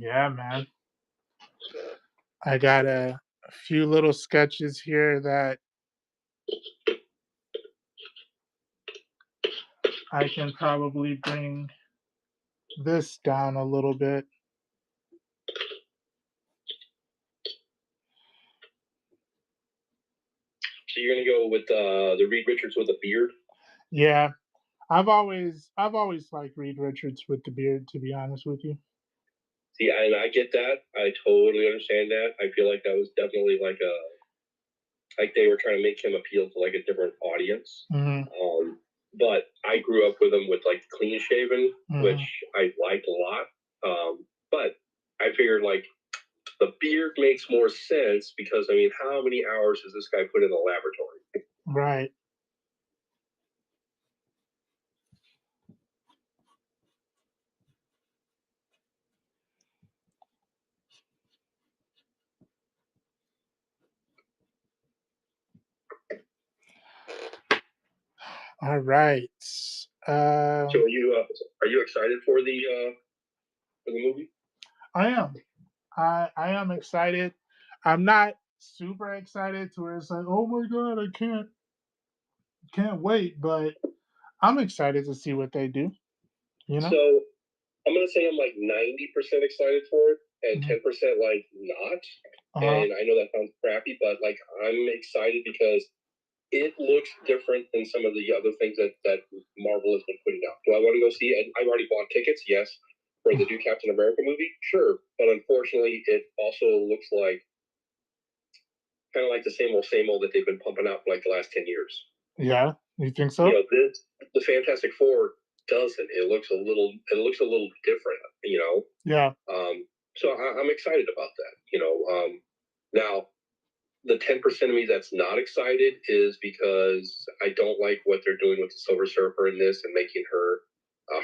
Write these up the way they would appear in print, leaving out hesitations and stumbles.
Yeah, man. I got a few little sketches here that I can probably bring this down a little bit. So you're gonna go with the Reed Richards with a beard? Yeah, I've always liked Reed Richards with the beard, to be honest with you. See, and I get that. I totally understand that. I feel like that was definitely like they were trying to make him appeal to like a different audience. Hmm. But I grew up with him with like clean shaven, Hmm. which I liked a lot. But I figured like the beard makes more sense because I mean, how many hours does this guy put in the laboratory? Right. All right. So are you excited for the movie? I am. I am excited. I'm not super excited to where it's like, oh my god, I can't wait, but I'm excited to see what they do. You know? So I'm gonna say I'm like 90% excited for it and Mhm. 10% like not. Uh-huh. And I know that sounds crappy, but like I'm excited because it looks different than some of the other things that Marvel has been putting out. Do I want to go see it? And I've already bought tickets, yes, for the new Captain America movie, sure. But unfortunately, it also looks like kind of like the same old that they've been pumping out for like the last 10 years. Yeah, you think You so? know, the Fantastic Four doesn't. It looks a little different. You know, Yeah. so I'm excited about that. Now the 10% of me that's not excited is because I don't like what they're doing with the Silver Surfer in this and making her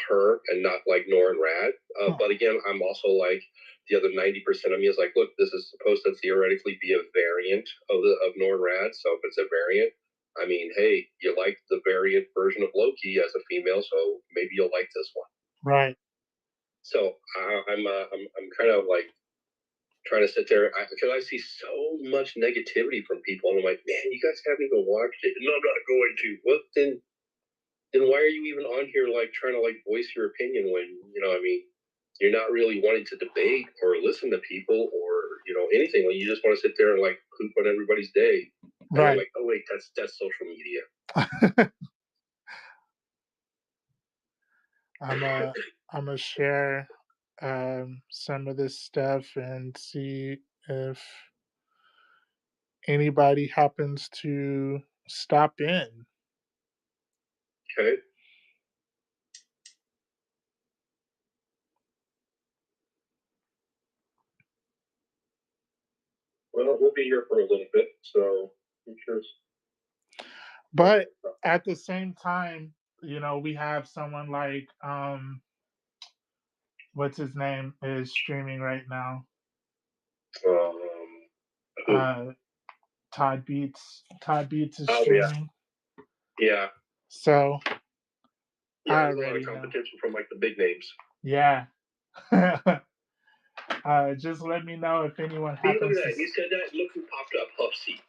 her and not like Norrin Rad. Huh. But again, I'm also like the other 90% of me is like, look, this is supposed to theoretically be a variant of Norrin Rad. So if it's a variant, I mean, hey, you like the variant version of Loki as a female, so maybe you'll like this one. Right. So I'm kind of like trying to sit there because I see so much negativity from people, and I'm like, man, you guys haven't even watched it. No, I'm not going to. What then? Then why are you even on here, like trying to like voice your opinion when I mean, you're not really wanting to debate or listen to people or anything. Like you just want to sit there and like poop on everybody's day. And I'm Right. like, oh wait, that's social media. I'm I'm gonna share some of this stuff and see if anybody happens to stop in. Okay. Well, we'll be here for a little bit, so I'm sure. But at the same time, we have someone like what's his name is streaming right now. Um, Uh Todd Beats. Todd Beats is oh yeah, streaming. yeah, So yeah. I There's a lot of already know. competition from like the big names. Yeah. Just let me know if anyone See, look happens at to that. You said that. Look who popped up. Puffsy.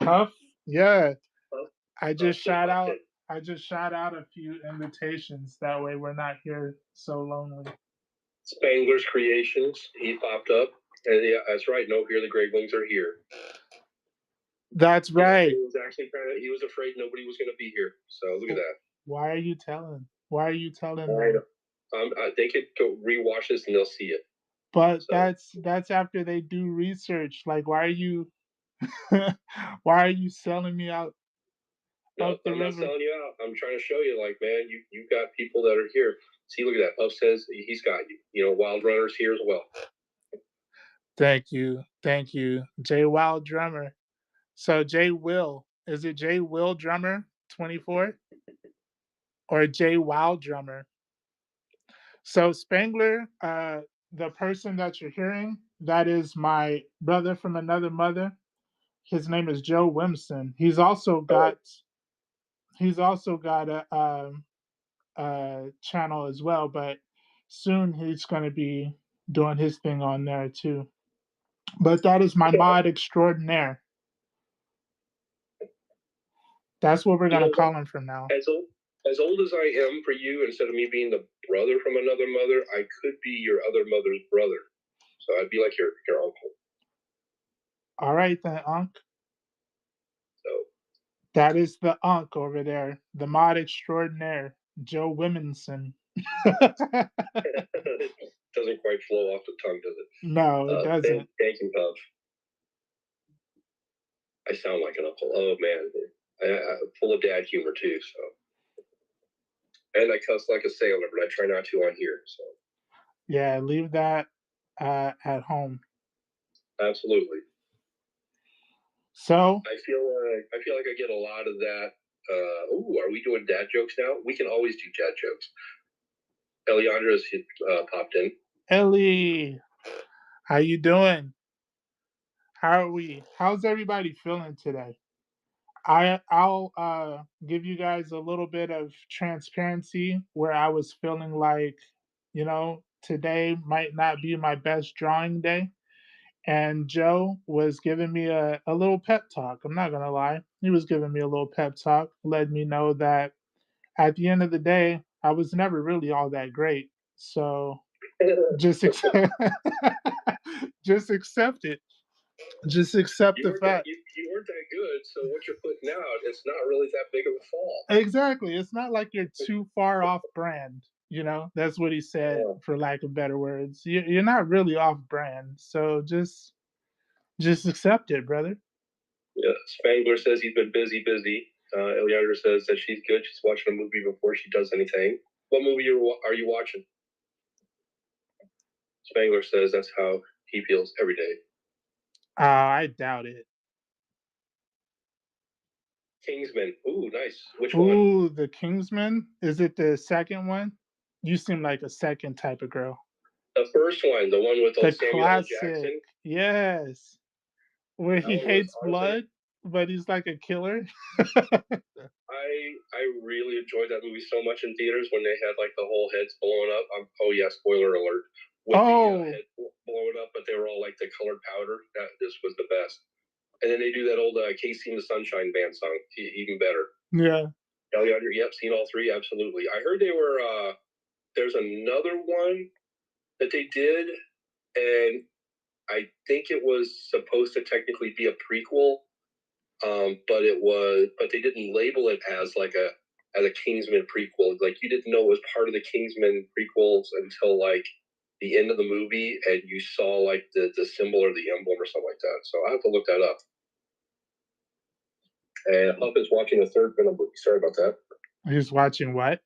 Huff. Yeah. Puff, I Puff just just shout popped out in. I just shout out a few invitations. That way we're not here so lonely. Spangler's Creations. He popped up. And yeah, that's right. No, here the Great Wings are here. That's Yeah, right. he was actually he was afraid nobody was going to be here. So look at that. Why are you telling? Why are you telling I them? know. They could go rewatch this and they'll see it. But So that's after they do research. Like why are you why are you selling me no, out the I'm not river? selling you out. I'm trying to show you, like, man, you got people that are here. See, look at that. Puff says he's got you. Wild Runner's here as well. Thank you. Thank you. J Wild Drummer. So J Will. Is it J Will Drummer 24? Or J Wild Drummer? So Spangler, the person that you're hearing, that is my brother from another mother. His name is Joe Wimson. Oh, He's also got a channel as well, but soon he's going to be doing his thing on there too. But that is my mod extraordinaire. That's what we're You gonna know, call him from now. as old as I am for you, instead of me being the brother from another mother, I could be your other mother's brother. So I'd be like your uncle. All right then, Unc. So That is the Unc over there, the mod extraordinaire, Joe Wiminson. it doesn't quite flow off the tongue, does it? No, it doesn't. Thank you, Puff. I sound like an uncle. Oh man, full of dad humor too. So, and I cuss like a sailor, but I try not to on here. So, Yeah, leave that at home. absolutely. So I feel like I get a lot of that. Are we doing dad jokes now? We can always do dad jokes. Eliandra's popped in. Ellie, how you doing? How are we? How's everybody feeling today? I'll give you guys a little bit of transparency where I was feeling like, today might not be my best drawing day. And Joe was giving me a little pep talk. I'm not gonna lie. He was giving me a little pep talk, let me know that at the end of the day, I was never really all that great. So just accept, just accept it. Just accept You the weren't that fact. you weren't that good, so what you're putting out, it's not really that big of a fall. Exactly. It's not like you're too far off brand. That's what he said, Yeah. for lack of better words. You're not really off brand. So just accept it, brother. Yeah. Spangler says he's been busy. Eliandra says that she's good. She's watching a movie before she does anything. What movie are you watching? Spangler says that's how he feels every day. I doubt it. Kingsman. Ooh, nice. Which one? Ooh, the Kingsman. Is it the second one? You seem like a second type of girl. The first one, the one with The Samuel L. classic. Jackson. Yes. Where That he one was hates honestly, blood, but he's like a killer. I really enjoyed that movie so much in theaters when they had like the whole heads blowing up. Oh yeah, spoiler alert. With the Oh, head blowing up, but they were all like the colored powder. That just was the best. And then they do that old Casey and the Sunshine Band song, even better. yeah. Yep, seen all three, absolutely. I heard they were. There's another one that they did, and I think it was supposed to technically be a prequel, but they didn't label it as a Kingsman prequel. Like you didn't know it was part of the Kingsman prequels until like the end of the movie, and you saw like the symbol or the emblem or something like that. So I have to look that up. And Huff is watching the third Venom movie. Sorry about that. He's watching what?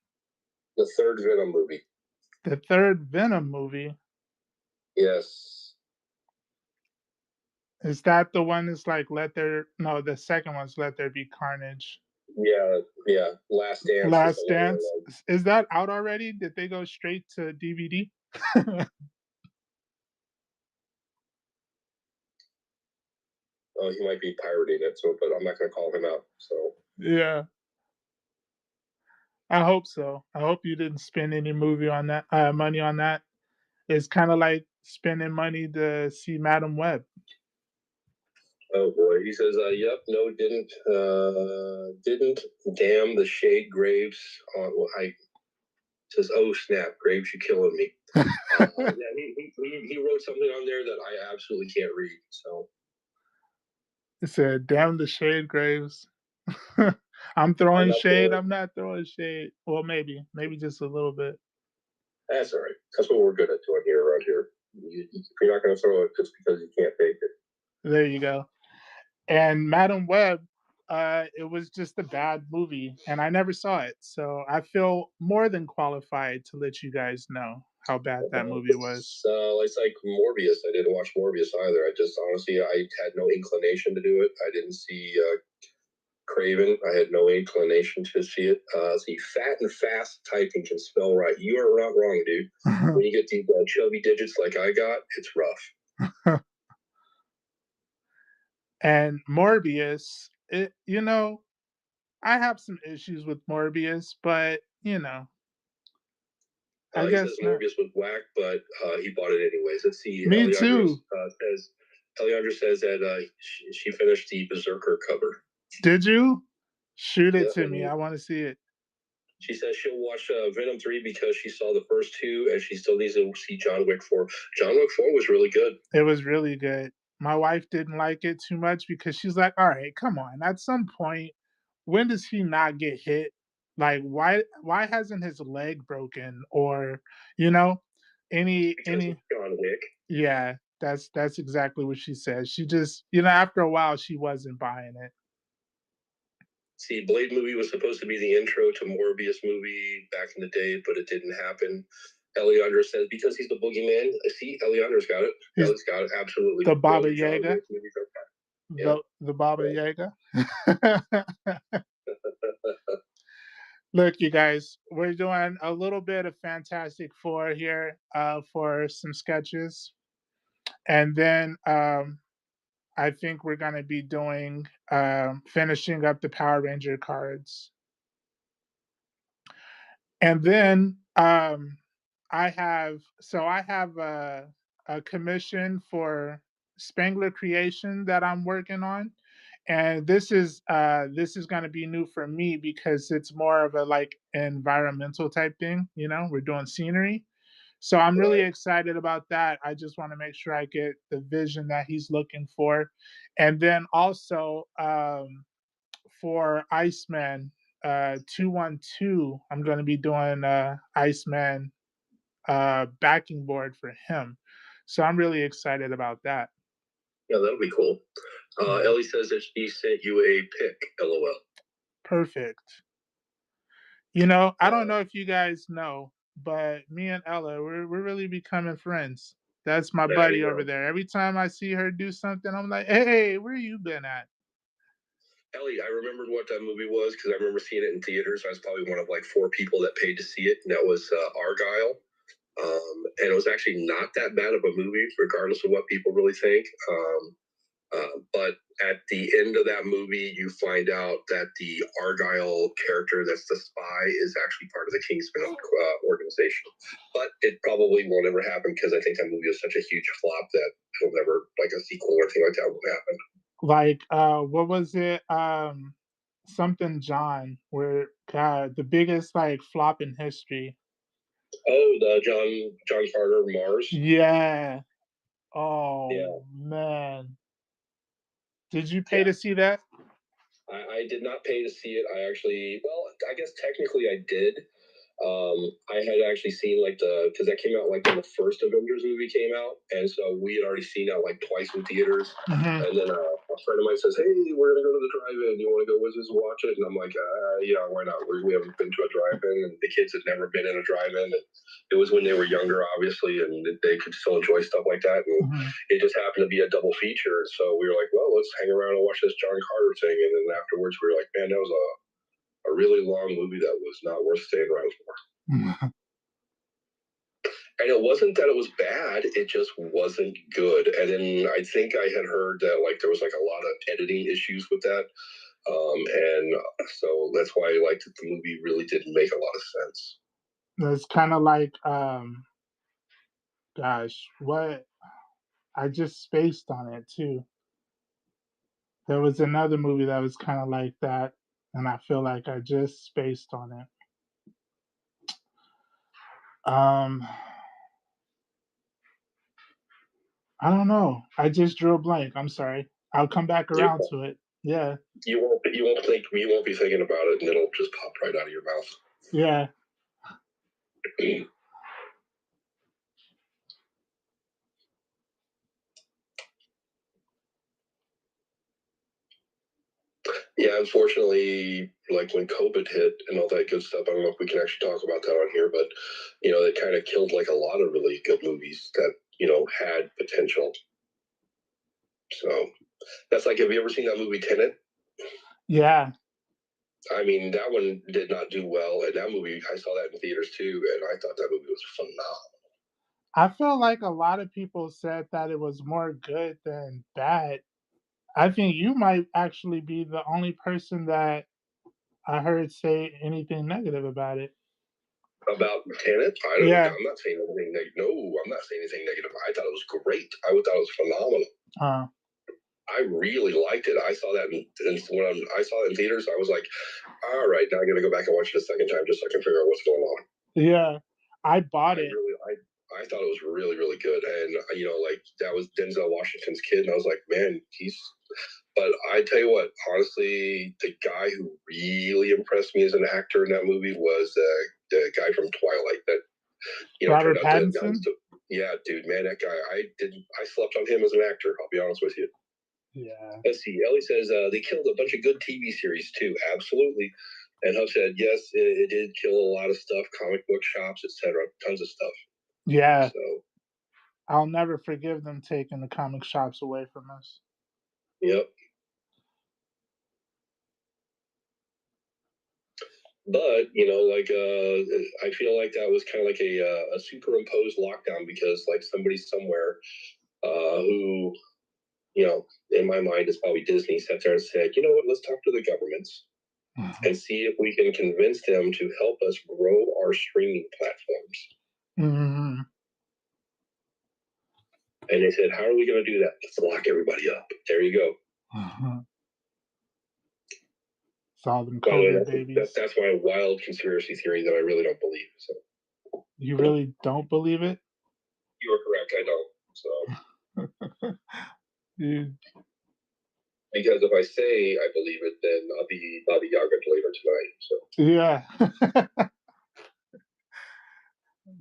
The third Venom movie. The third Venom movie. Yes. Is that the one that's like the second one's Let There Be Carnage. Yeah. Last Dance is the Last one. Dance. Is that out already? Did they go straight to DVD? Oh, he might be pirating it, but I'm not going to call him out. So Yeah. I hope so. I hope you didn't spend any money on that. It's kind of like spending money to see Madam Web. oh boy, he says, "Yep, no, didn't. Damn the shade Graves on." Well, I says, "Oh snap, Graves, you killing me." Yeah, he wrote something on there that I absolutely can't read. So It said, "Damn the shade, Graves." I'm throwing shade. I'm not throwing shade. Well, maybe just a little bit. That's all right. That's what we're good at doing here around here. If you're not going to throw it just because you can't take it. There you go. And Madam Web, it was just a bad movie, and I never saw it, so I feel more than qualified to let you guys know how bad that movie was. It's like Morbius. I didn't watch Morbius either. I just honestly, I had no inclination to do it. I didn't see Craven. I had no inclination to see it. See, fat and fast typing can spell right. You are not wrong, dude. When you get these chubby digits like I got, it's rough. And Morbius, I have some issues with Morbius, but I He says guess not. Morbius was whack, but he bought it anyways. Let's see. Me too. Eliandra says that she finished the Berserker cover. Did you? Shoot it Yeah, to me. and I want to see it. she says she'll watch Venom 3 because she saw the first two, and she still needs to see John Wick 4. John Wick 4 was really good. It was really good. My wife didn't like it too much because she's like, "All right, come on. At some point, when does he not get hit? Like, why hasn't his leg broken or, you know, Because any it's John Wick. yeah, that's exactly what she said. She just, after a while she wasn't buying it. See, Blade movie was supposed to be the intro to Morbius movie back in the day, but it didn't happen. Eliandra says because he's the boogeyman. See, Eliandra's got it. He's Ellie's got it. Absolutely. the Baba No, John Yaga. Wick movies are bad. The Baba Yeah. Yaga. Look, you guys, we're doing a little bit of Fantastic Four here for some sketches. And then I think we're going to be doing, finishing up the Power Ranger cards. And then I have a commission for Spangler Creation that I'm working on. And this is going to be new for me because it's more of a like environmental type thing. We're doing scenery, so I'm really Right. excited about that. I just want to make sure I get the vision that he's looking for, and then also for Iceman 212, I'm going to be doing Iceman backing board for him. So I'm really excited about that. Yeah, that'll be cool. Ellie says that she sent you a pic. LOL. Perfect. I don't know if you guys know, but me and Ella, we're really becoming friends. That's my There buddy you over go. there. Every time I see her do something, I'm like, hey, where you been at? Ellie, I remembered what that movie was because I remember seeing it in theaters. I was probably one of like 4 people that paid to see it, and that was Argyle. And it was actually not that bad of a movie, regardless of what people really think. But at the end of that movie, you find out that the Argyle character, that's the spy, is actually part of the Kingsman organization. But it probably won't ever happen because I think that movie was such a huge flop that it'll never, like a sequel or anything like that, won't happen. Like, what was it? Something John, where God, the biggest like flop in history. Oh, the John Carter Mars. Yeah. Oh Yeah, man. Did you pay yeah. to see that? I did not pay to see it. I actually, well, I guess technically I did. I had actually seen like because that came out like when the first Avengers movie came out, and so we had already seen that like twice in theaters. Mm-hmm. And then a friend of mine says, "Hey, we're gonna go to the drive-in. You want to go with us and watch it?" And I'm like, "Yeah, why not? We haven't been to a drive-in, and the kids had never been in a drive-in. And it was when they were younger, obviously, and they could still enjoy stuff like that. And Mm-hmm. it just happened to be a double feature. So we were like, well, let's hang around and watch this John Carter thing. And then afterwards, we were like, man, that was a really long movie that was not worth staying around for. And it wasn't that it was bad, it just wasn't good. And then I think I had heard that like there was like a lot of editing issues with that. And so that's why I liked that the movie really didn't make a lot of sense. It's kind of like, gosh, what I just spaced on it too. There was another movie that was kind of like that, and I feel like I just spaced on it. Um, I don't know. I just drew a blank. I'm sorry. I'll come back You, around to it. Yeah, you won't be thinking about it, and it'll just pop right out of your mouth. yeah. Yeah, unfortunately, like when COVID hit and all that good stuff, I don't know if we can actually talk about that on here, but it kind of killed like a lot of really good movies that had potential. So that's like, have you ever seen that movie Tenet? Yeah. I mean, that one did not do well, and that movie I saw that in theaters too, and I thought that movie was phenomenal. I feel like a lot of people said that it was more good than bad. I think you might actually be the only person that I heard say anything negative about it. About Tenet? I don't. Yeah. I'm not saying anything negative. No, I'm not saying anything negative. I thought it was great. I thought it was phenomenal. I really liked it. I saw that when I saw it in theaters. I was like, all right, now I got to go back and watch it a second time just so I can figure out what's going on. Yeah. I bought it. I thought it was really, really good. And, like that was Denzel Washington's kid. And I was like, man, but I tell you what, honestly, the guy who really impressed me as an actor in that movie was the guy from Twilight that, Robert turned out Pattinson? yeah, dude, man, that guy, I slept on him as an actor. I'll be honest with you. Yeah. Let's see. Ellie says they killed a bunch of good TV series too. Absolutely. And Huff said, yes, it did kill a lot of stuff, comic book shops, etc. Tons of stuff. Yeah. So I'll never forgive them taking the comic shops away from us. Yep. But I feel like that was kind of like a superimposed lockdown because like somebody somewhere who in my mind is probably Disney sat there and said, you know what, let's talk to the governments and see if we can convince them to help us grow our streaming platforms. Mm-hmm. And they said, how are we going to do that? Let's lock everybody up. There you go. Mm-hmm. Saw them COVID babies. That's my wild conspiracy theory that I really don't believe. So you really don't believe it? You are correct. I don't. So Dude. Because if I say I believe it, then I'll be Bobby Yaga later tonight. So yeah.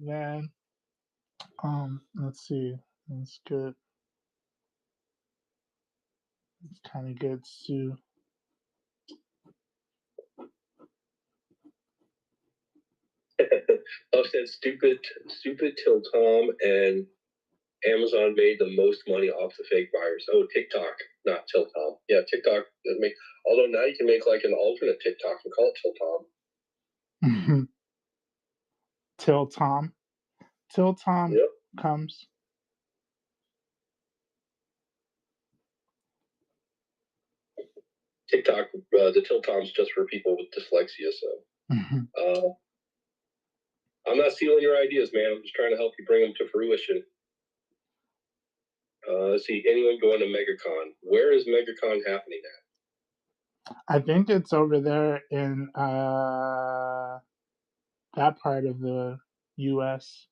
Man. Let's see. That's good. It's kind of good too. Said stupid till Tom and Amazon made the most money off the fake buyers. Oh, TikTok, not Till Tom. Yeah, TikTok. Although now you can make like an alternate TikTok and call it Till Tom. Till Tom. Till Tom comes. TikTok, the Till Tom's just for people with dyslexia. So I'm not stealing your ideas, man. I'm just trying to help you bring them to fruition. Let's see. Anyone going to MegaCon? Where is MegaCon happening at? I think it's over there in that part of the U.S.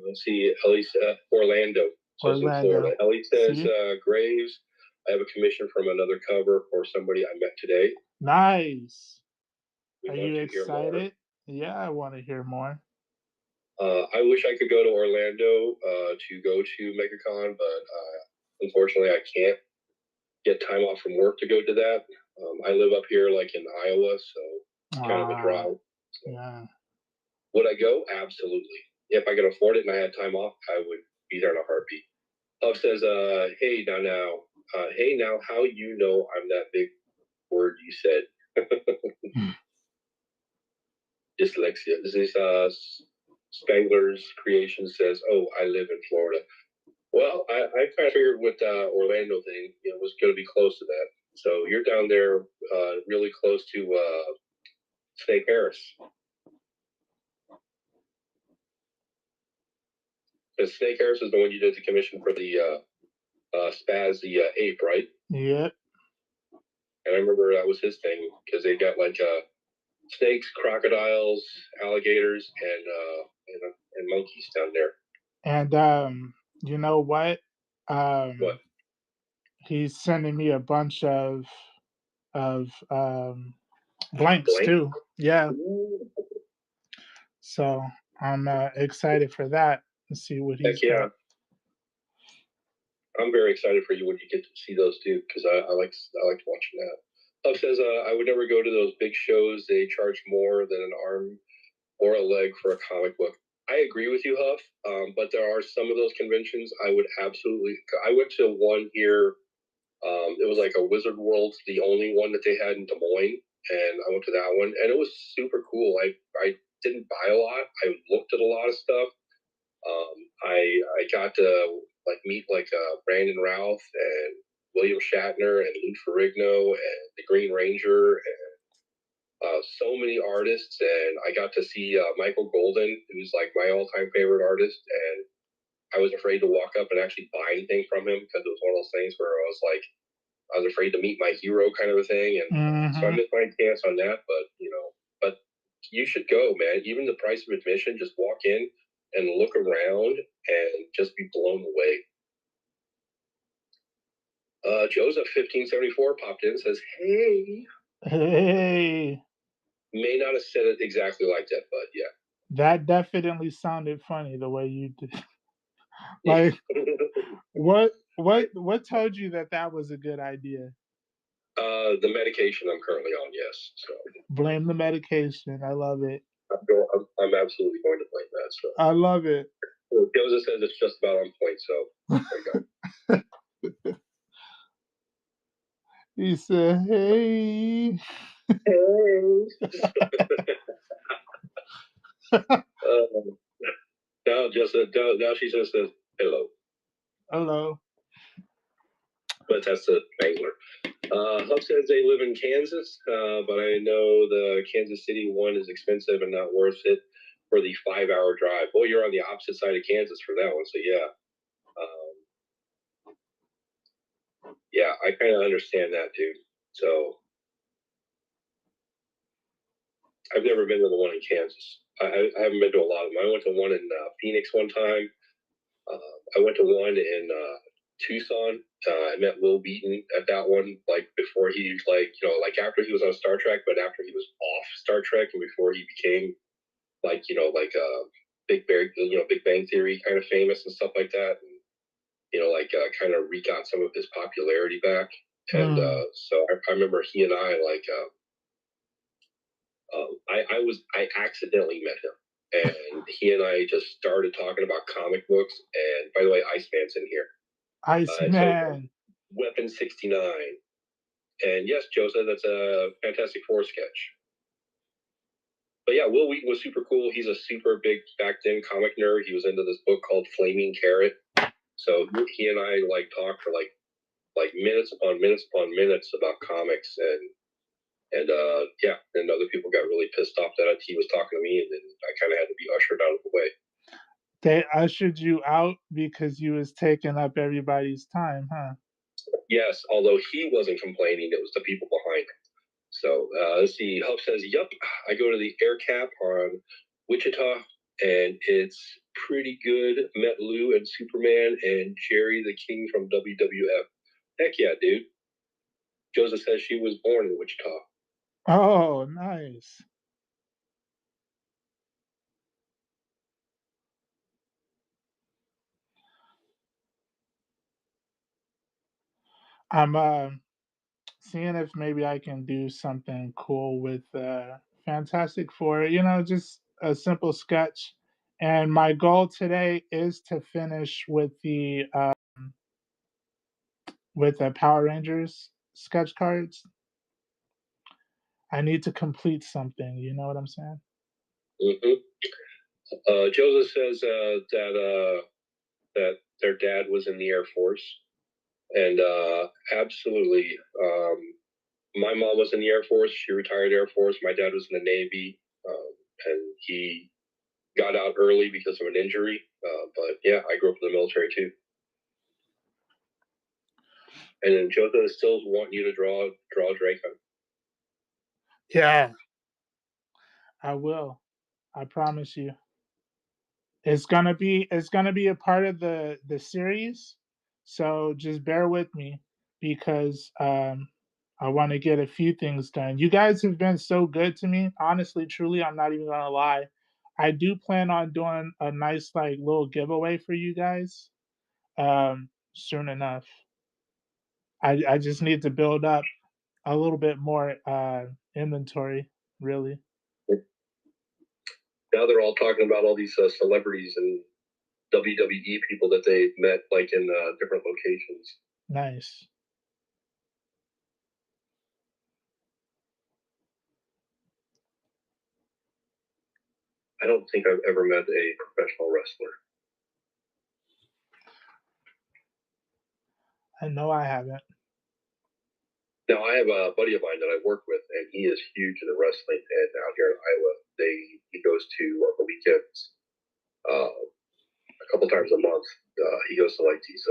Let's see. Ellie said Orlando. So it's in Florida. Ellie says Graves. I have a commission from another cover for somebody I met today. Nice. Are you excited? Yeah, I want to hear more. I wish I could go to Orlando to go to MegaCon, but unfortunately I can't get time off from work to go to that. I live up here like in Iowa, so it's kind of a drive. So. Yeah. Would I go? Absolutely. If I could afford it and I had time off, I would be there in a heartbeat. Huff says, hey now, how you know I'm that big word you said? Dyslexia. This is Spangler's Creation says, oh, I live in Florida. Well, I kind of figured with Orlando thing, was going to be close to that. So you're down there really close to Snake Harris. Because Snake Harris is the one you did the commission for the Spaz, the ape, right? Yep. And I remember that was his thing because they got like snakes, crocodiles, alligators, and monkeys down there. And you know what? What? He's sending me a bunch of blanks too. Yeah. Ooh. So I'm excited for that and see what he's got. I'm very excited for you when you get to see those too, because I like watching that. Huff says I would never go to those big shows. They charge more than an arm or a leg for a comic book. I agree with you, Huff, but there are some of those conventions I would absolutely. I went to one here. It was like a Wizard World, the only one that they had in Des Moines, and I went to that one, and it was super cool. I didn't buy a lot. I looked at a lot of stuff. I got to meet Brandon Routh and William Shatner and Lou Ferrigno and the Green Ranger and so many artists, and I got to see Michael Golden, who's like my all-time favorite artist, and I was afraid to walk up and actually buy anything from him because it was one of those things where I was afraid to meet my hero kind of a thing, and so I Mm-hmm. missed my chance on that. But you should go, man. Even the price of admission, just walk in and look around and just be blown away. Joseph 1574 popped in and says, "Hey." Hey, May not have said it exactly like that, but yeah. that definitely sounded funny the way you did. Like, what told you that that was a good idea? The medication I'm currently on, yes. So Blame the medication. I love it. I'm absolutely going to blame that. So I love it. Joseph says it's just about on point. So there you go. He said, "Hey." Hey. Now she just says hello. Hello. But that's a Bangler. Huff says they live in Kansas, but I know the Kansas City one is expensive and not worth it for the 5-hour drive. Well, you're on the opposite side of Kansas for that one, so yeah. Yeah, I kind of understand that, dude. So I've never been to the one in Kansas. I haven't been to a lot of them. I went to one in Phoenix one time. I went to one in Tucson. I met Will Beaton at that one, like before he, like after he was on Star Trek, but after he was off Star Trek and before he became Big Bang Theory kind of famous and stuff like that. And, kind of regot some of his popularity back. And so I remember he and I I accidentally met him, and he and I just started talking about comic books. And by the way, Iceman's in here. So Iceman. Weapon 69, and yes, Joe said that's a Fantastic Four sketch. But yeah, Will Wheaton was super cool. He's a super big back then comic nerd. He was into this book called Flaming Carrot. So he and I talked for like minutes upon minutes upon minutes about comics, and other people got really pissed off that he was talking to me, and then I kind of had to be ushered out of the way. They ushered you out because you was taking up everybody's time, huh? Yes, although he wasn't complaining, it was the people behind him. So let's see. Huff says, "Yup, I go to the air cap on Wichita, and it's pretty good. Met Lou and Superman and Jerry the King from WWF. Heck yeah, dude." Joseph says she was born in Wichita. Oh, nice. I'm seeing if maybe I can do something cool with Fantastic Four. Just a simple sketch. And my goal today is to finish with the Power Rangers sketch cards. I need to complete something. You know what I'm saying? Mm-hmm. Joseph says that their dad was in the Air Force, and absolutely. My mom was in the Air Force. She retired Air Force. My dad was in the Navy, and he got out early because of an injury. But yeah, I grew up in the military too. And then Joseph still want you to draw Draco. Yeah, I will. I promise you. It's gonna be a part of the series, so just bear with me because I want to get a few things done. You guys have been so good to me, honestly, truly. I'm not even gonna lie. I do plan on doing a nice like little giveaway for you guys soon enough. I just need to build up a little bit more inventory, really. Now they're all talking about all these celebrities and WWE people that they met like in different locations. Nice. I don't think I've ever met a professional wrestler. I know I haven't. Now I have a buddy of mine that I work with, and he is huge into wrestling. And out here in Iowa, he goes to on the weekends, a couple times a month. He goes to like these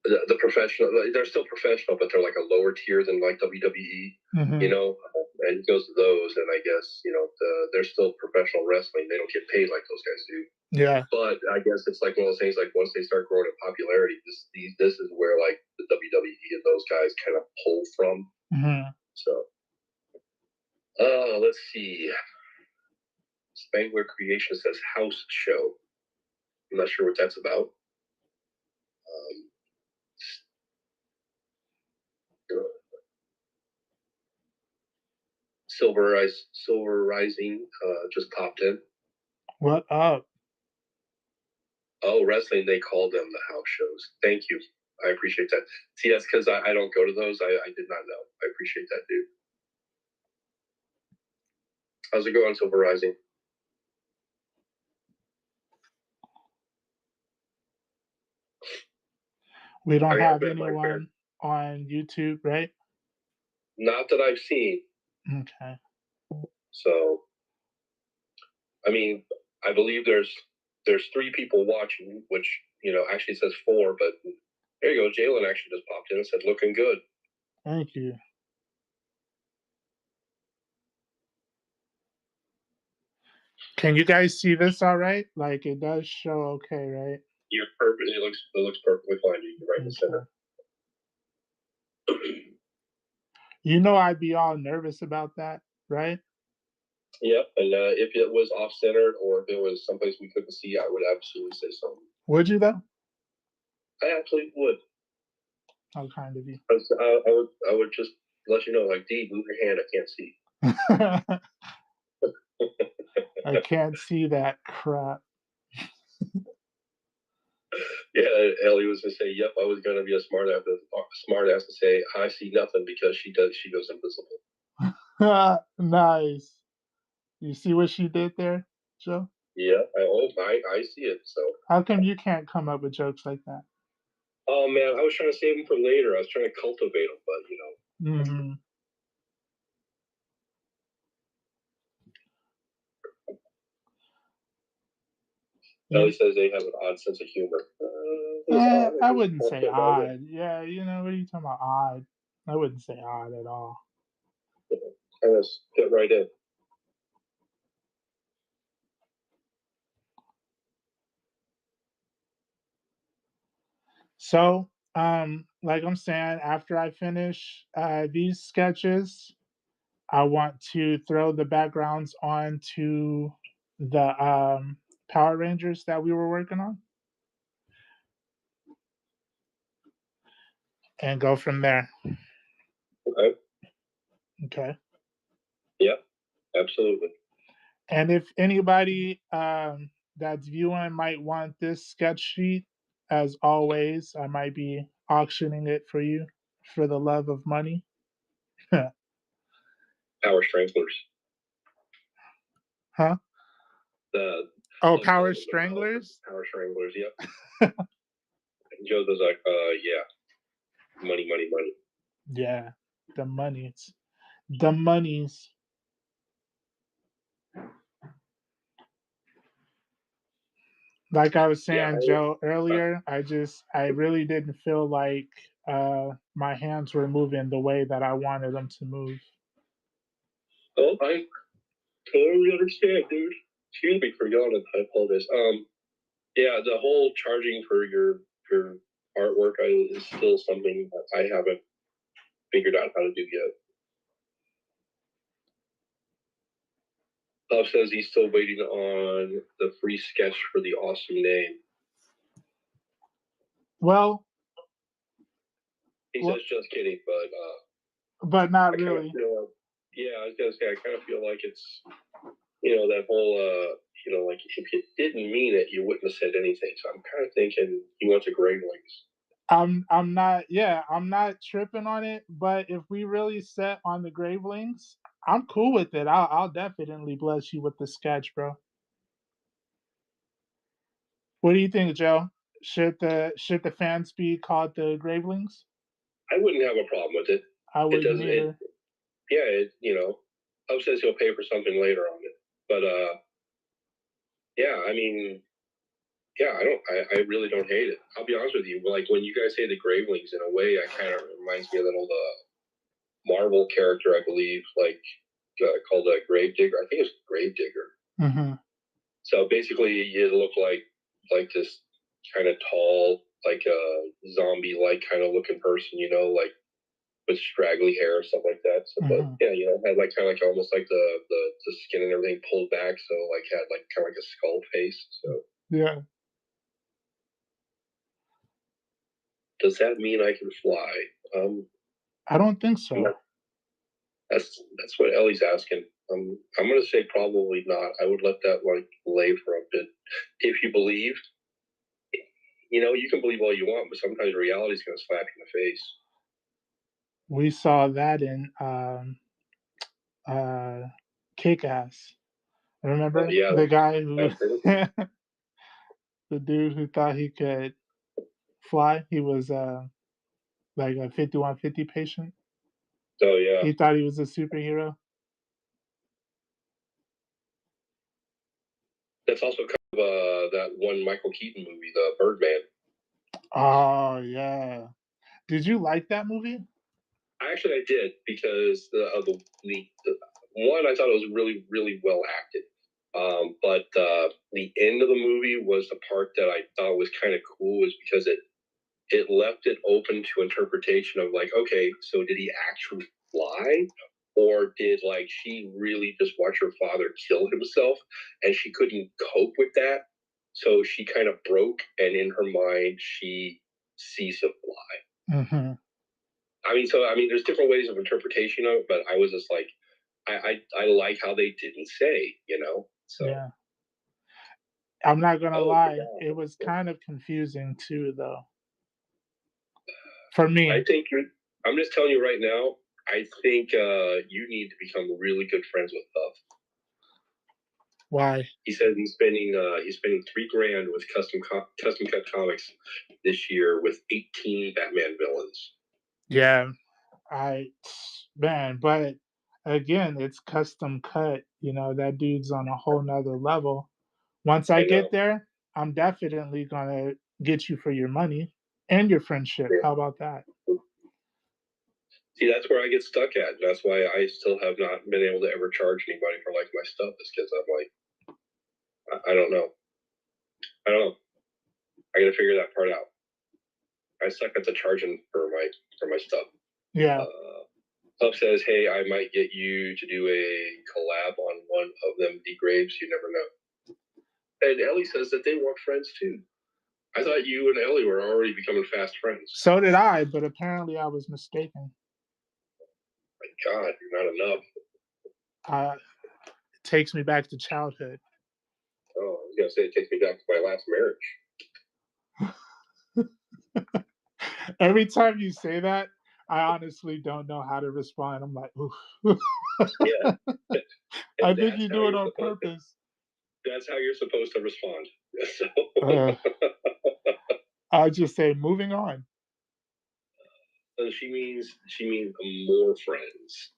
the professional. They're still professional, but they're like a lower tier than like WWE. Mm-hmm. You know, and he goes to those, and I guess they're still professional wrestling. They don't get paid like those guys do. Yeah. But I guess it's like one of those things. Like once they start growing in popularity, this is where like the WWE and those guys kind of pull from. Mm-hmm. So, let's see. Spangler Creation says house show. I'm not sure what that's about. Silver Rising just popped in. What up? Oh, wrestling, they call them the house shows. Thank you. I appreciate that. See, that's because I don't go to those. I did not know. I appreciate that, dude. How's it going, Silver Rising? We don't have anyone on YouTube, right? Not that I've seen. Okay. So, I mean, I believe there's 3 people watching, which actually says 4, but there you go. Jalen actually just popped in and said, "Looking good." Thank you. Can you guys see this all right? Like it does show okay, right? You're perfect. It looks perfectly fine. You can right in the center. You know I'd be all nervous about that, right? Yep, and if it was off-centered or if it was someplace we couldn't see, I would absolutely say something. Would you though? I absolutely would. How kind of you. I would just let you know, like, D, move your hand. I can't see. I can't see that crap. Yeah, Ellie was gonna say, "Yep, I was gonna be a smart ass to say I see nothing because she goes invisible." Nice. You see what she did there, Joe? Yeah, I see it. So how come you can't come up with jokes like that? Oh man, I was trying to save them for later. I was trying to cultivate them, but Mm-hmm. Ellie says they have an odd sense of humor. I wouldn't say odd. Yeah, what are you talking about? Odd? I wouldn't say odd at all. Kind of fit right in. So, like I'm saying, after I finish these sketches, I want to throw the backgrounds onto the Power Rangers that we were working on and go from there. Okay. Okay. Yeah, absolutely. And if anybody that's viewing might want this sketch sheet, as always, I might be auctioning it for you for the love of money. Power Stranglers. Huh? Power Stranglers? Power Stranglers, yep. And Joe was like, yeah. Money, money, money. Yeah, the monies. The monies. Like I was saying, Joe, earlier, I really didn't feel like my hands were moving the way that I wanted them to move. Oh, I totally understand, dude. Excuse me for yawning. I apologize. Yeah, the whole charging for your artwork is still something that I haven't figured out how to do yet. Bob says he's still waiting on the free sketch for the awesome name. Well, he says just kidding, but not really. Yeah, I was gonna say I kind of feel like it's that whole like if you didn't mean it, you wouldn't have said anything. So I'm kind of thinking he wants a Gravelings. I'm not tripping on it, but if we really set on the Gravelings, I'm cool with it. I'll definitely bless you with the sketch, bro. What do you think, Joe? Should the fans be called the Gravelings? I wouldn't have a problem with it. I It wouldn't doesn't. either. Hub says he'll pay for something later on it, but yeah, I mean, yeah, I really don't hate it. I'll be honest with you. Like when you guys say the Gravelings, in a way, I kind of reminds me of that old Marvel character, I believe, like called a Gravedigger. I think it's Gravedigger. Mm-hmm. So basically, you look like this kind of tall, like a zombie-like kind of looking person, like with straggly hair or stuff like that. So, but yeah, had like kind of like almost like the skin and everything pulled back, so like had like kind of like a skull face. So yeah. Does that mean I can fly? I don't think so. That's what Ellie's asking. I'm gonna say probably not. I would let that like lay for a bit. If you believe, you can believe all you want, but sometimes reality's gonna slap you in the face. We saw that in Kick-Ass. Remember the guy who the dude who thought he could fly? He was like a 5150 patient. Oh yeah. He thought he was a superhero. That's also kind of that one Michael Keaton movie, The Birdman. Oh yeah. Did you like that movie? Actually, I did, because the one, I thought it was really, really well acted. But the end of the movie was the part that I thought was kind of cool, was because it left it open to interpretation of like, okay, so did he actually fly? Or did like she really just watch her father kill himself and she couldn't cope with that? So she kind of broke, and in her mind, she sees him fly. Mm-hmm. I mean, there's different ways of interpretation of it, but I was just like, I like how they didn't say, So yeah. I'm not gonna lie, it was kind of confusing too, though. For me, I'm just telling you right now. I think you need to become really good friends with Huff. Why? He said he's spending $3,000 with custom cut comics this year with 18 Batman villains. Yeah, but again, it's custom cut. That dude's on a whole nother level. Once I get there, I'm definitely gonna get you for your money and your friendship. How about that? See, that's where I get stuck at. That's why I still have not been able to ever charge anybody for like my stuff. Is because I'm like, I don't know. I got to figure that part out. I suck at the charging for my stuff. Yeah. Pup says, "Hey, I might get you to do a collab on one of them degraves. You never know." And Ellie says that they want friends too. I thought you and Ellie were already becoming fast friends. So did I, but apparently I was mistaken. My God, you're not enough. It takes me back to childhood. Oh, I was gonna say it takes me back to my last marriage. Every time you say that, I honestly don't know how to respond. I'm like, ooh. Yeah. I think you do it on purpose. That's how you're supposed to respond. So. I'll just say, moving on. So she means more friends.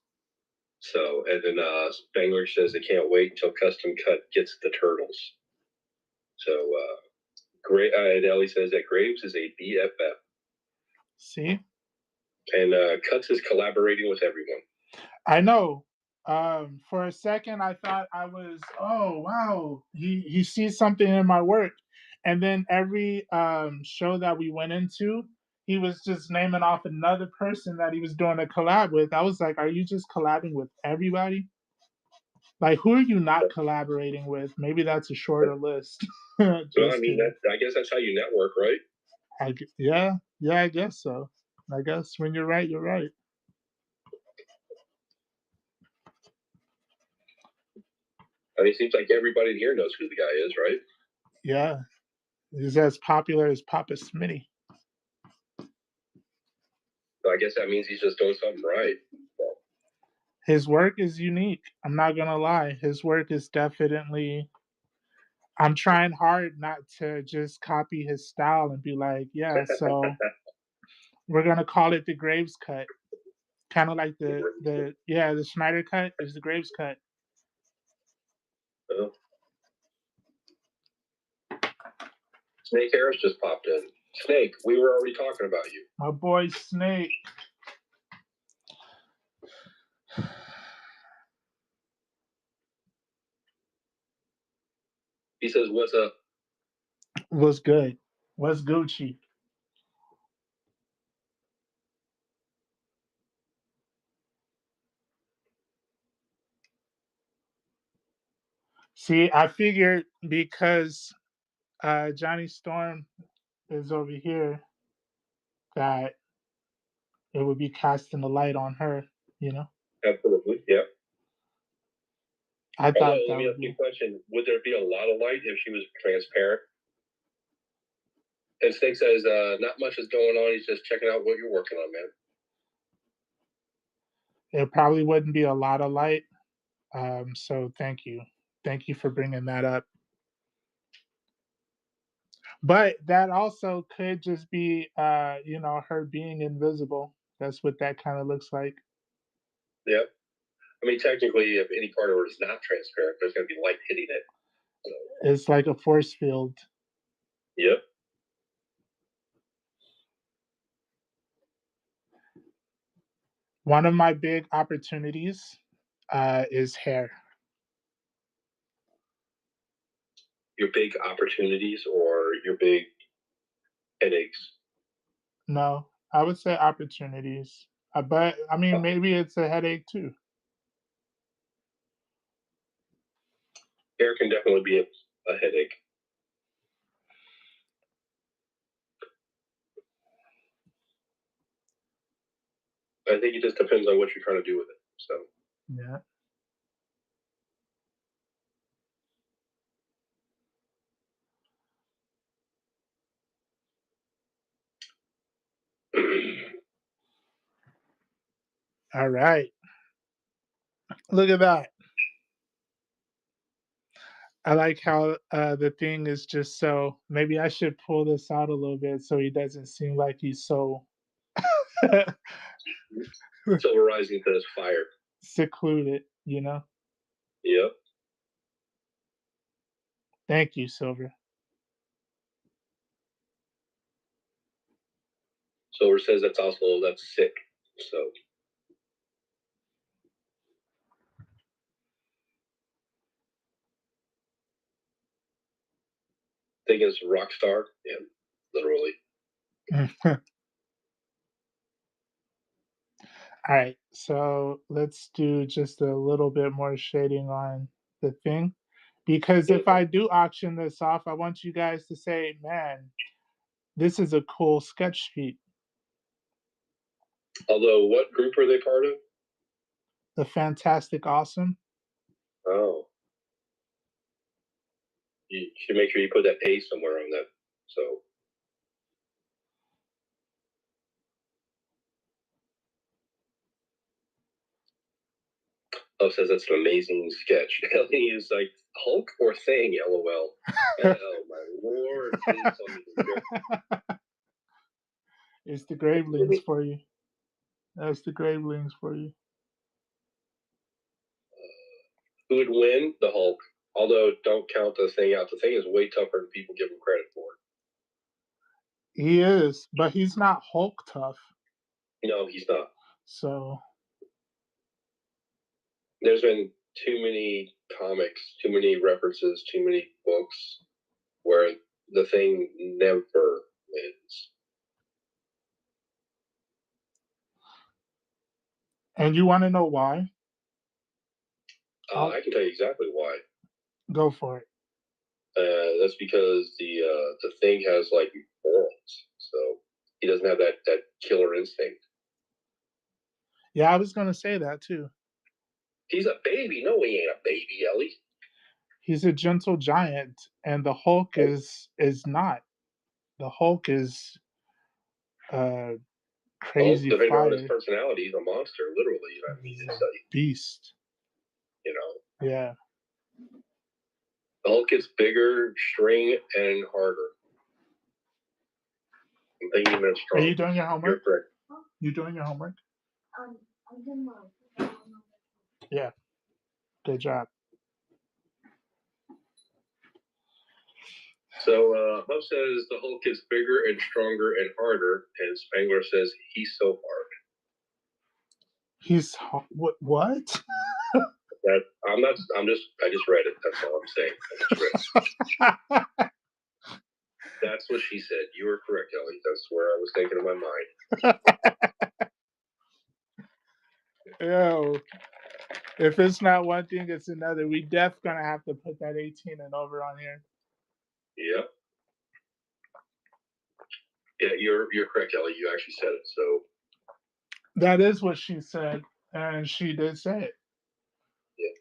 So, and then Spangler says they can't wait until Custom Cut gets the turtles. So, and Ellie says that Graves is a BFF. See? And Cuts is collaborating with everyone. I know. For a second, I thought I was, oh, wow, he sees something in my work. And then every show that we went into, he was just naming off another person that he was doing a collab with. I was like, are you just collabing with everybody? Like, who are you not collaborating with? Maybe that's a shorter list. Well, I mean, I guess that's how you network, right? Yeah, I guess so. I guess when you're right, you're right. I mean, it seems like everybody here knows who the guy is, right? Yeah. He's as popular as Papa Smitty. So I guess that means he's just doing something right. His work is unique. I'm not gonna lie. His work is definitely I'm trying hard not to just copy his style and be like, yeah, so we're gonna call it the Graves cut. Kind of like the Schneider cut is the Graves cut. Oh, Snake Harris just popped in. Snake, we were already talking about you. My boy Snake. He says, "What's up?" What's good? What's Gucci? See, I figured because Johnny Storm is over here that it would be casting the light on her, you know? Absolutely, yeah. I thought Although, let that me would ask you be. a question: would there be a lot of light if she was transparent? And Snake says, "Not much is going on. He's just checking out what you're working on, man." It probably wouldn't be a lot of light. So thank you. Thank you for bringing that up. But that also could just be, her being invisible. That's what that kind of looks like. Yeah. I mean, technically, if any part of her is not transparent, there's going to be light hitting it. So, It's like a force field. yep. One of my big opportunities is hair. Your big opportunities or your big headaches. No, I would say opportunities. But I mean, Uh, maybe it's a headache too. Hair can definitely be a headache. I think it just depends on what you're trying to do with it. So, Yeah. All right. Look at that. I like how the thing is just so. Maybe I should pull this out a little bit so he doesn't seem like he's so silver rising to this fire. secluded, you know? Yep. Thank you, Silver. Silver says that's sick. So, think it's rock star. Yeah, literally. All right. So let's do just a little bit more shading on the thing. Because if Mhm. I do auction this off, I want you guys to say, man, this is a cool sketch sheet. Although, what group are they part of? The Fantastic Awesome. Oh, you should make sure you put that A somewhere on that. So, says that's an amazing sketch. Ellie is like Hulk or Thing. LOL. Oh my lord! Please tell me the It's the Gravelings for you. That's the Gravelings for you. who would win? The Hulk. Although, don't count the Thing out. The Thing is way tougher than people give him credit for. He is, but he's not Hulk tough. No, he's not. So There's been too many comics, too many references, too many books where the Thing never wins. and you want to know why? I can tell you exactly why. Go for it. That's because the Thing has like morals, so he doesn't have that killer instinct. Yeah, I was gonna say that too. He's a baby. No, he ain't a baby, Ellie. He's a gentle giant, and the Hulk Oh, is not. The Hulk is Hulk, crazy depending on his fire. personality, he's a monster. Literally, I mean, He's a it's like beast. you know. Yeah. The Hulk gets bigger, string, and harder. I'm thinking that's Are strong. you doing your You're homework? correct. You doing your homework? I'm doing my Yeah. Good job. So Hub says the Hulk gets bigger and stronger and harder, and Spangler says he's so hard. He's what? That I just read it. That's all I'm saying. I just read it. That's what she said. You were correct, Ellie. That's where I was thinking in my mind. Ew. If it's not one thing, it's another. We def gonna have to put that 18 and over on here. Yep. Yeah, you're correct, Ellie. You actually said it. So That is what she said, and she did say it. yeah.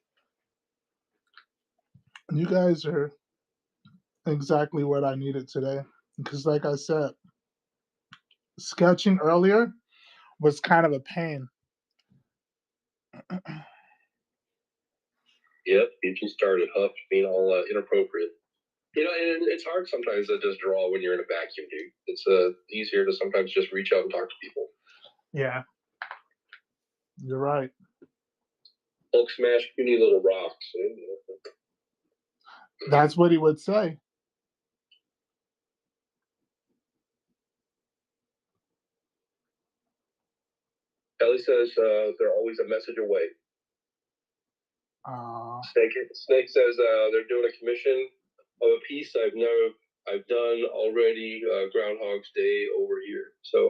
You guys are exactly what I needed today. Because like I said, sketching earlier was kind of a pain. Yep, you just started Huff being all inappropriate. You know, and it's hard sometimes to just draw when you're in a vacuum, dude. It's easier to sometimes just reach out and talk to people. Yeah. You're right. Hulk smash puny little rocks. That's what he would say. Ellie says they're always a message away. Snake says they're doing a commission of a piece I've done already, Groundhog's Day over here. So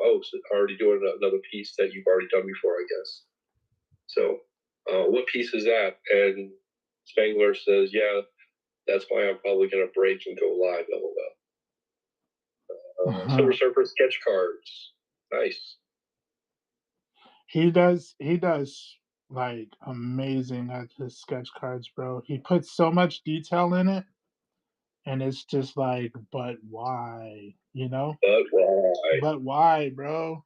already doing another piece that you've already done before, I guess. So what piece is that? And Spangler says, yeah, that's why I'm probably going to break and go live, LOL. Silver Surfer sketch cards. Nice. He does like amazing at his sketch cards, bro. He puts so much detail in it, and it's just like, but why? You know? But why? But why, bro?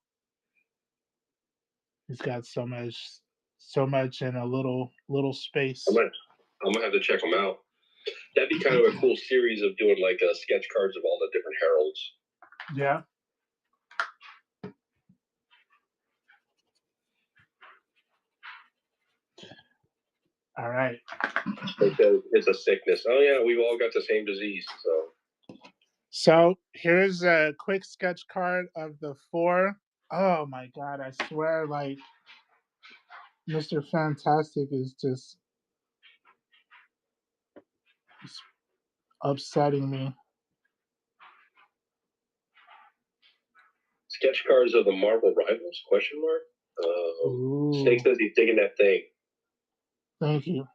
He's got so much in a little space. I'm gonna have to check them out. That'd be kind of a cool series of doing like sketch cards of all the different heralds. Yeah. All right. It's a sickness. Oh yeah, we've all got the same disease. So here's a quick sketch card of the 4. Oh my god! I swear, like Mr. Fantastic is just upsetting me. Sketch cards of the Marvel Rivals? Question mark. Snake says he's digging that thing. Thank you.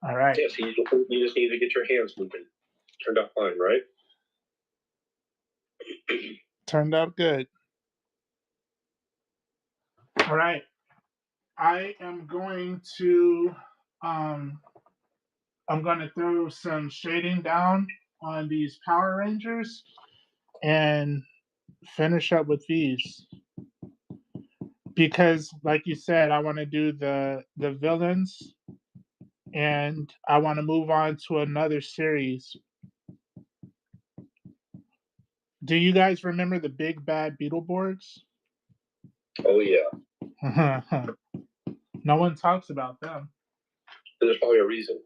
All right. Yeah, so you just need to get your hands moving. Turned out fine, right? Turned out good. All right. I am going to throw some shading down on these Power Rangers and finish up with these. Because like you said, I want to do the villains, and I want to move on to another series. Do you guys remember the Big Bad Beetleborgs? Oh yeah. No one talks about them. There's probably a reason.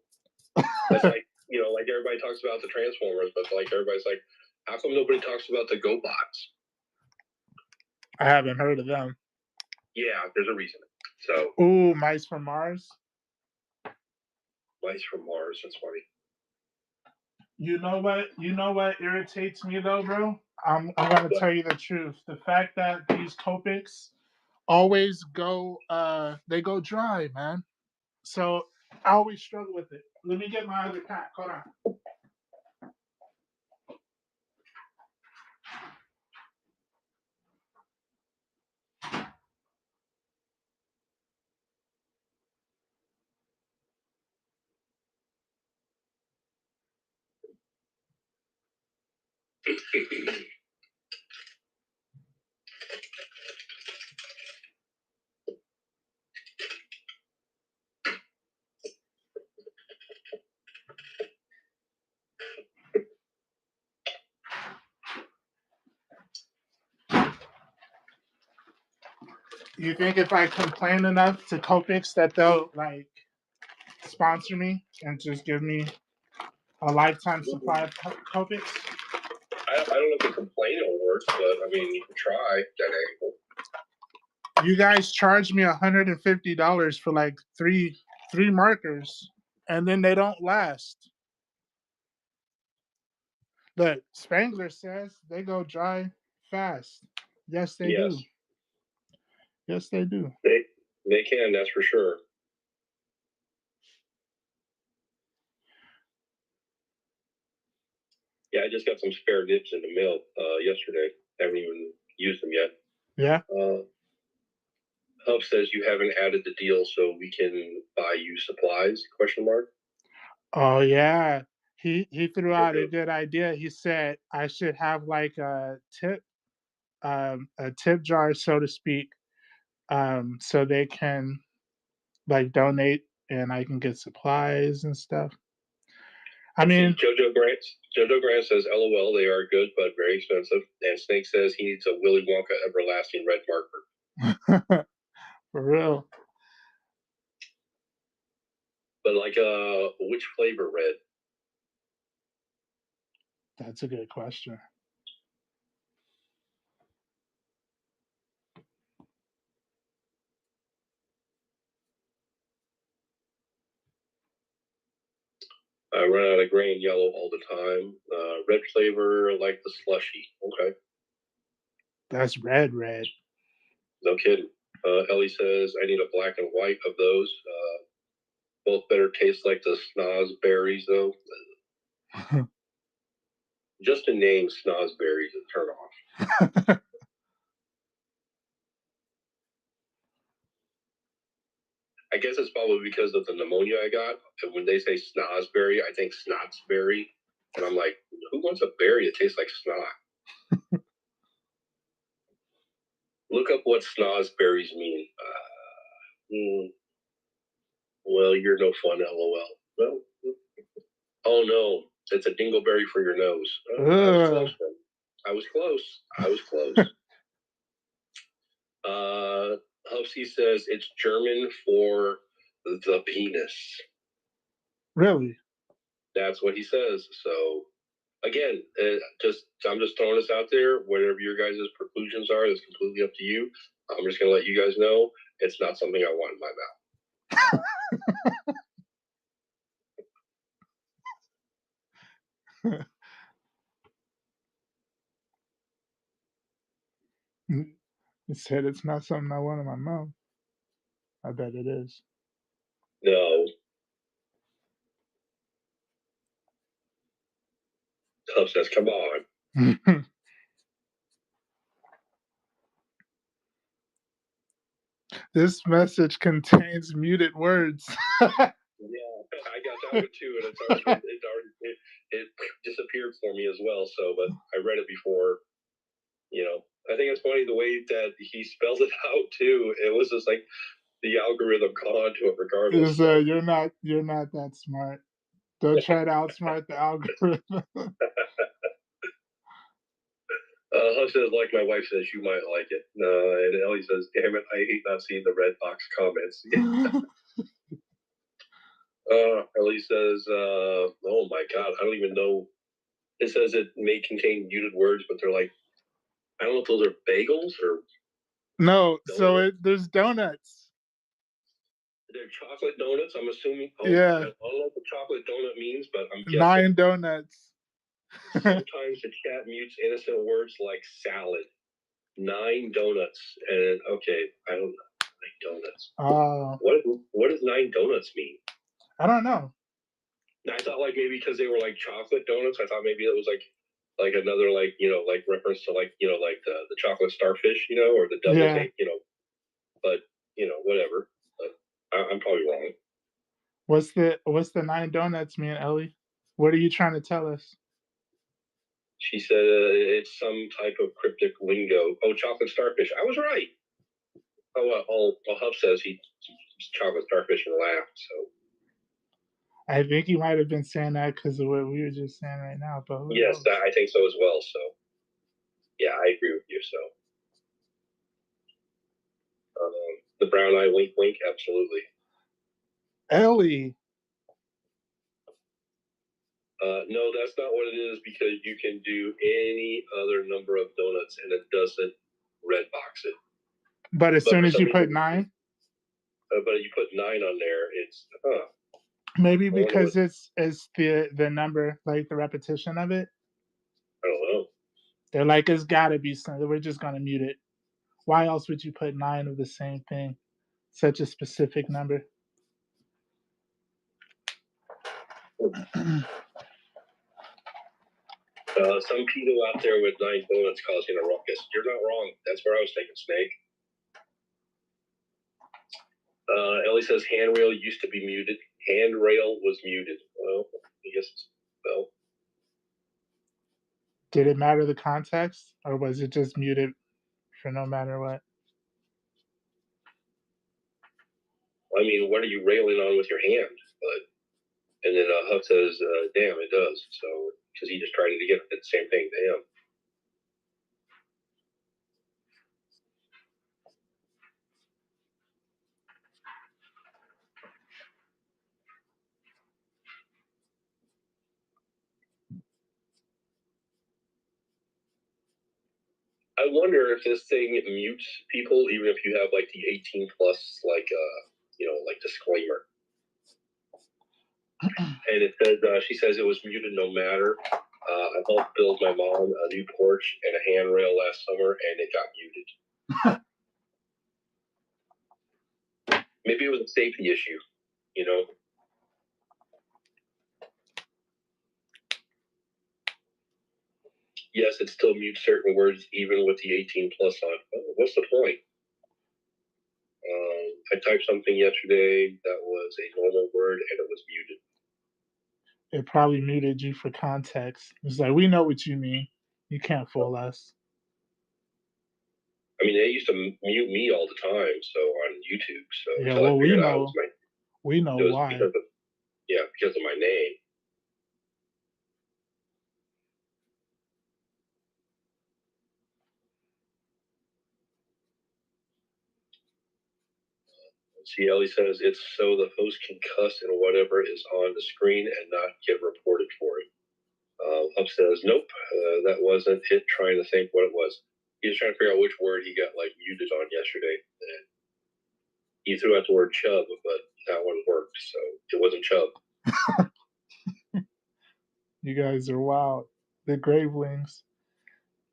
That's like, you know, like everybody talks about the Transformers, but like everybody's like, how come nobody talks about the GoBots? I haven't heard of them. Yeah, there's a reason. So. Ooh, Mice from Mars. Mice from Mars. That's funny. You know what irritates me though, bro? I'm gonna tell you the truth. The fact that these Copics always go they go dry, man. So I always struggle with it. Let me get my other pack. Hold on. You think if I complain enough to Copics that they'll like sponsor me and just give me a lifetime supply of Copics? I don't know if the complaint will work, but I mean, you can try that angle. You guys charge me $150 for like three markers, and then they don't last. Look, Spangler says they go dry fast. Yes, they do. Yes, they do. They can, that's for sure. Yeah, I just got some spare nibs in the mail yesterday. Haven't even used them yet. Yeah. Hub says you haven't added the deal, so we can buy you supplies? ? Oh yeah. He threw out a good idea. He said I should have like a tip jar, so to speak, so they can like donate and I can get supplies and stuff. I mean, Jojo Grant says, "LOL, they are good but very expensive." And Snake says he needs a Willy Wonka everlasting red marker. For real. But like, which flavor red? That's a good question. I run out of gray and yellow all the time. Red flavor, like the slushy. Okay. That's red. No kidding. Ellie says, I need a black and white of those. Both better taste like the snozberries, though. Just the name snozberries is a turn off. I guess it's probably because of the pneumonia I got. And when they say snozberry, I think snotsberry. And I'm like, who wants a berry that tastes like snot? Look up what snozberries mean. Well, you're no fun, LOL. Well, oh no, it's a dingleberry for your nose. I was close. Hubsy says it's German for the penis. Really? That's what he says. So, again, I'm just throwing this out there. Whatever your guys' conclusions are, that's completely up to you. I'm just going to let you guys know it's not something I want in my mouth. It said it's not something I want in my mouth. I bet it is. No. Hub says, come on. This message contains muted words. Yeah, I got that one too, and it disappeared for me as well. So, but I read it before. You know, I think it's funny the way that he spelled it out too. It was just like the algorithm caught on to it regardless. You're not that smart. Don't try to outsmart the algorithm. Hub says, like my wife says, you might like it. And Ellie says, damn it, I hate not seeing the red box comments. Ellie says, oh my God, I don't even know. It says it may contain muted words, but they're like, I don't know if those are bagels or. No, donuts. So there's donuts. They're chocolate donuts, I'm assuming. Yeah. I don't know what the chocolate donut means, but I'm guessing. 9 donuts. Sometimes the chat mutes innocent words like salad. 9 donuts. And okay, I don't know. 9 donuts. What does 9 donuts mean? I don't know. I thought like maybe because they were like chocolate donuts. I thought maybe it was like another like like reference to like like the chocolate starfish, or the double take, but whatever. But I'm probably wrong. What's the 9 donuts mean, Ellie? What are you trying to tell us? She said it's some type of cryptic lingo. Oh, chocolate starfish. I was right. Oh, Huff says he's chocolate starfish and laughed. So I think he might have been saying that because of what we were just saying right now. But yes, I think so as well. So yeah, I agree with you. So the brown eye wink wink, absolutely. Ellie. No, that's not what it is because you can do any other number of donuts and it doesn't red box it. But as soon as you put 9? But you put 9 on there, it's Maybe because it's the number, like the repetition of it. I don't know. They're like, it's gotta be something. We're just gonna mute it. Why else would you put 9 of the same thing? Such a specific number. Some people out there with 9 donuts causing a ruckus. You're not wrong. That's where I was thinking, Snake. Ellie says handrail used to be muted. Handrail was muted. Well, I guess well. Did it matter the context, or was it just muted for no matter what? I mean, what are you railing on with your hand? And then Huff says, "Damn, it does." So because he just tried to get the same thing to him. I wonder if this thing mutes people, even if you have like the 18 plus, like like disclaimer. And it says she says it was muted no matter. I helped build my mom a new porch and a handrail last summer, and it got muted. Maybe it was a safety issue, Yes, it still mutes certain words even with the 18 plus on. Oh, what's the point? I typed something yesterday that was a normal word and it was muted. It probably muted you for context. It's like, we know what you mean. You can't fool us. I mean, they used to mute me all the time, so on YouTube. So yeah, well, we know why. Because of my name. See, Ellie says it's so the host can cuss and whatever is on the screen and not get reported for it. Huff says, nope, that wasn't it. Trying to think what it was. He was trying to figure out which word he got like muted on yesterday. And he threw out the word chub, but that one worked, so it wasn't chub. You guys are wild. The Gravelings.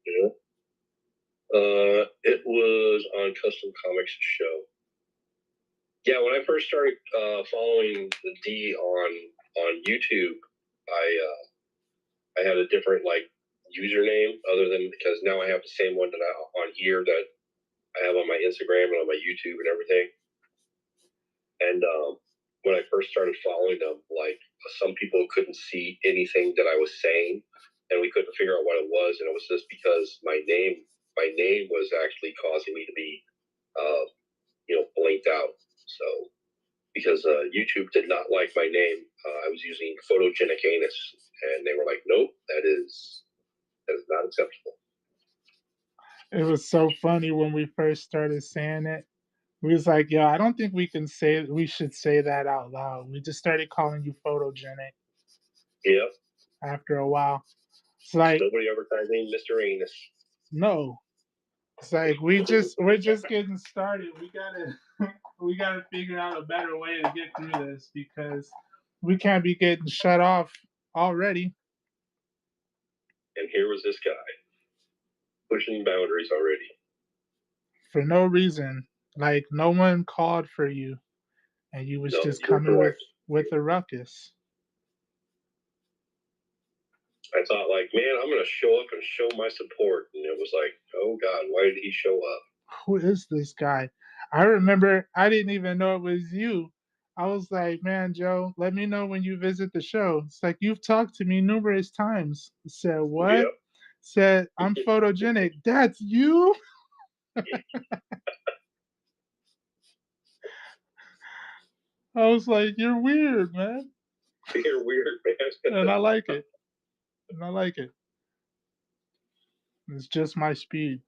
Yeah. It was on Custom Comics Show. Yeah, when I first started following the D on YouTube, I had a different like username other than because now I have the same one that on here that I have on my Instagram and on my YouTube and everything. And when I first started following them, like some people couldn't see anything that I was saying, and we couldn't figure out what it was, and it was just because my name was actually causing me to be, blanked out. So because YouTube did not like my name, I was using photogenic anus, and they were like, "Nope, that is not acceptable." It was so funny when we first started saying it. We was like, yo, I don't think we should say that out loud. We just started calling you photogenic. Yeah. After a while. It's like nobody ever called me Mr. Anus. No. It's like we're just getting started. We gotta figure out a better way to get through this because we can't be getting shut off already. And here was this guy pushing boundaries already. For no reason. Like no one called for you, and you was No, just you're coming correct. with a ruckus. I thought, like, man, I'm going to show up and show my support. And it was like, oh, God, why did he show up? Who is this guy? I remember I didn't even know it was you. I was like, man, Joe, let me know when you visit the show. It's like you've talked to me numerous times. I said, what? Yep. Said, I'm photogenic. That's you? I was like, you're weird, man. You're weird, man. And I like it. And I like it. It's just my speed.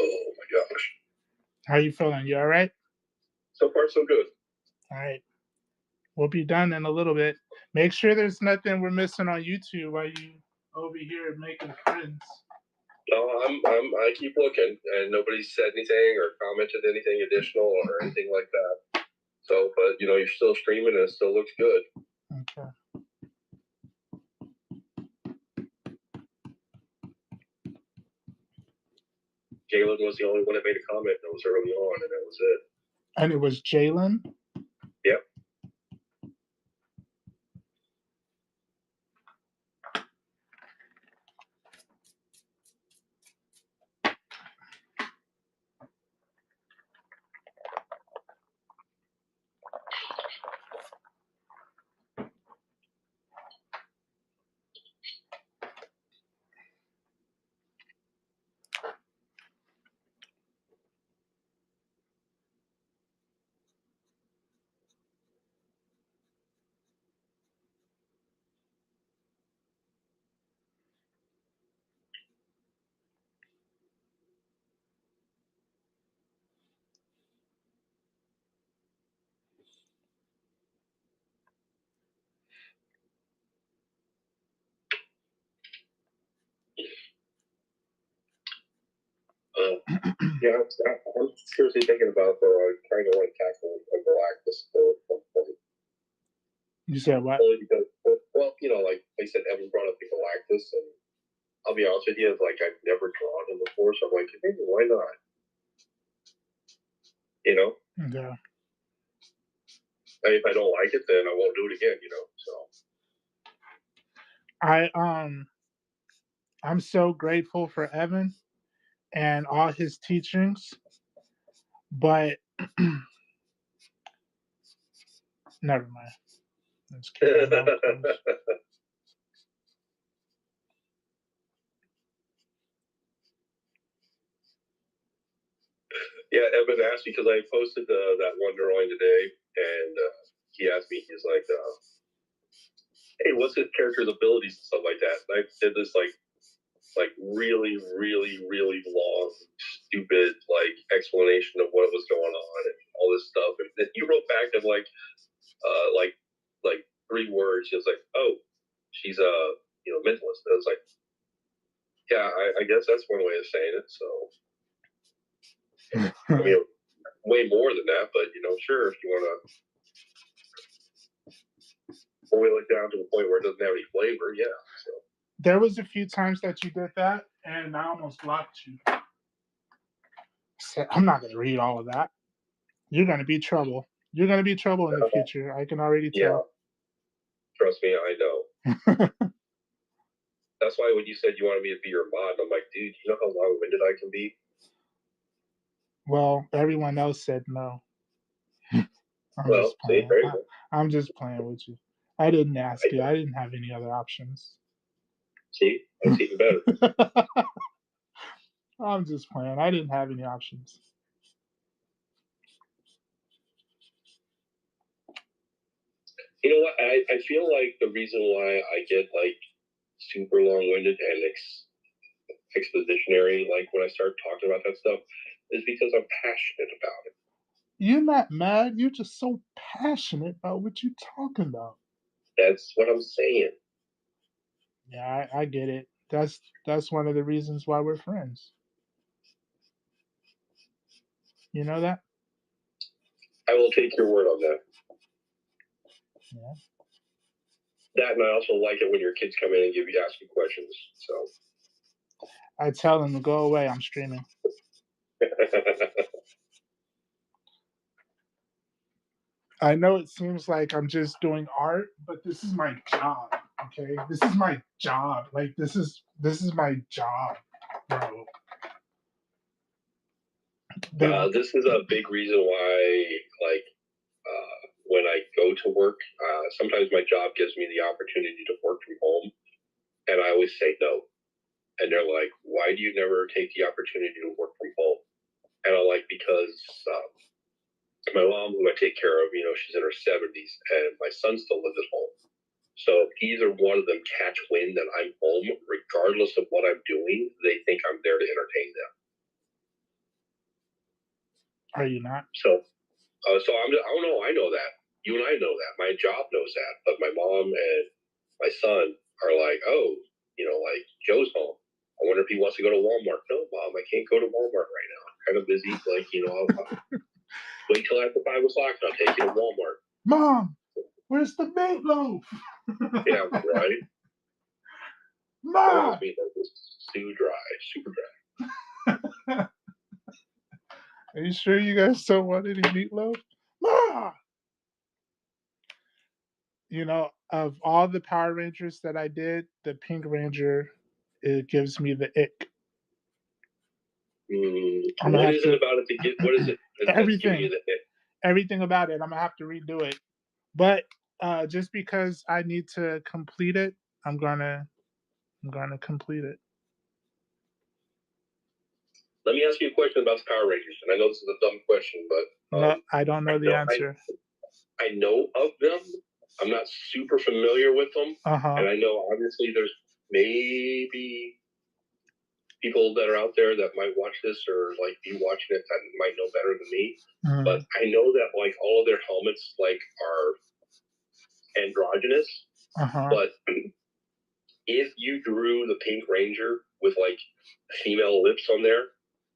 Oh, my gosh. How you feeling? You all right? So far, so good. All right. We'll be done in a little bit. Make sure there's nothing we're missing on YouTube while you over here making friends. No, I keep looking, and nobody's said anything or commented anything additional or anything like that. So, but you're still streaming, and it still looks good. Okay. Jalen was the only one that made a comment, and it was early on, and that was it. And it was Jalen? Yep. Yeah, I'm seriously thinking about trying to tackle a Galactus at one point. You said what? Only because, well, like they said, Evan brought up the Galactus, and I'll be honest with you, it's like I've never drawn him before, so I'm like, hey, why not? Yeah. If I don't like it, then I won't do it again. So I'm so grateful for Evan and all his teachings, but never mind. Let's keep my mouth closed. Yeah, Evan asked me because I posted that one drawing today, and he asked me, he's like, hey, what's his character's abilities and stuff like that? And I did this like really, really, really long, stupid explanation of what was going on and all this stuff. And then he wrote back in like 3 words. He was like, "Oh, she's a mentalist." And I was like, "Yeah, I guess that's one way of saying it." So, I mean, way more than that, but sure, if you want to boil it down to a point where it doesn't have any flavor, yeah. So. There was a few times that you did that, and I almost blocked you. I said, I'm not going to read all of that. You're going to be trouble. You're going to be trouble in the future. I can already tell. Yeah. Trust me, I know. That's why when you said you wanted me to be your mod, I'm like, dude, you know how long-winded I can be? Well, everyone else said no. I'm just playing with you. I didn't ask you. I didn't have any other options. See? That's even better. I'm just playing. I didn't have any options. You know what? I feel like the reason why I get super long-winded and expositionary, when I start talking about that stuff, is because I'm passionate about it. You're not mad. You're just so passionate about what you talking about. That's what I'm saying. Yeah, I get it. That's one of the reasons why we're friends. You know that? I will take your word on that. Yeah. That, and I also like it when your kids come in and ask you questions. So I tell them to go away. I'm streaming. I know it seems like I'm just doing art, but this is my job. Okay, this is my job. Like this is my job, bro. This is a big reason why, like, when I go to work, sometimes my job gives me the opportunity to work from home, and I always say no. And they're like, "Why do you never take the opportunity to work from home?" And I'm like, "Because my mom, who I take care of, she's in her 70s, and my son still lives at home. So if either one of them catch wind that I'm home, regardless of what I'm doing, they think I'm there to entertain them." Are you not? So I don't know. I know that. You and I know that. My job knows that. But my mom and my son are like, "Oh, like Joe's home. I wonder if he wants to go to Walmart." "No, Mom, I can't go to Walmart right now. I'm kind of busy. Like, I'll wait till after 5 o'clock and I'll take you to Walmart." Mom, where's the meatloaf? Yeah, right. Mom. That meatloaf is super dry. Are you sure you guys don't want any meatloaf? Mom. Of all the Power Rangers that I did, the Pink Ranger, it gives me the ick. What is it about it? What is it? Everything. Everything about it. I'm gonna have to redo it. But just because I need to complete it, I'm gonna complete it. Let me ask you a question about the Power Rangers, and I know this is a dumb question, but no, I don't know the answer. I know of them. I'm not super familiar with them, and I know obviously there's maybe people that are out there that might watch this or like be watching it that might know better than me. But I know that like all of their helmets like are androgynous. But if you drew the Pink Ranger with like female lips on there,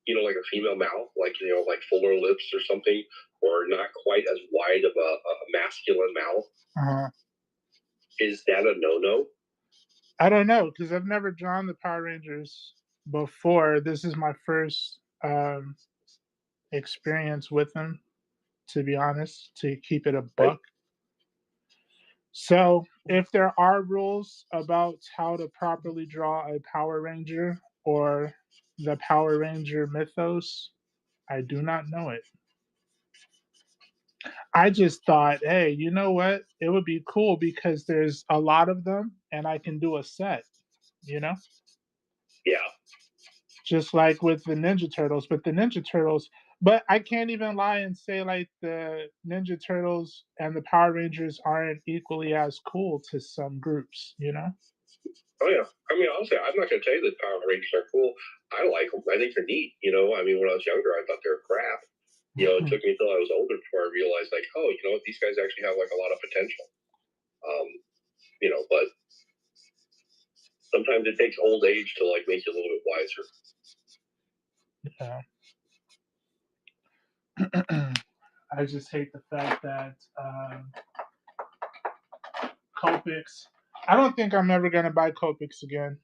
like a female mouth, like like fuller lips or something, or not quite as wide of a masculine mouth, is that a no-no? I don't know, because I've never drawn the Power Rangers before. This is my first experience with them, to be honest, to keep it a buck. So if there are rules about how to properly draw a Power Ranger or the Power Ranger mythos, I do not know it. I just thought, hey, you know what? It would be cool because there's a lot of them and I can do a set, Yeah. Just like with the Ninja Turtles. But I can't even lie and say like the Ninja Turtles and the Power Rangers aren't equally as cool to some groups, Oh yeah. I mean, honestly, I'm not going to tell you that Power Rangers are cool. I like them. I think they're neat. I mean, when I was younger, I thought they were crap. It took me until I was older before I realized, like, oh, these guys actually have like a lot of potential. But sometimes it takes old age to like make you a little bit wiser. Yeah. I just hate the fact that Copics. I don't think I'm ever going to buy Copics again.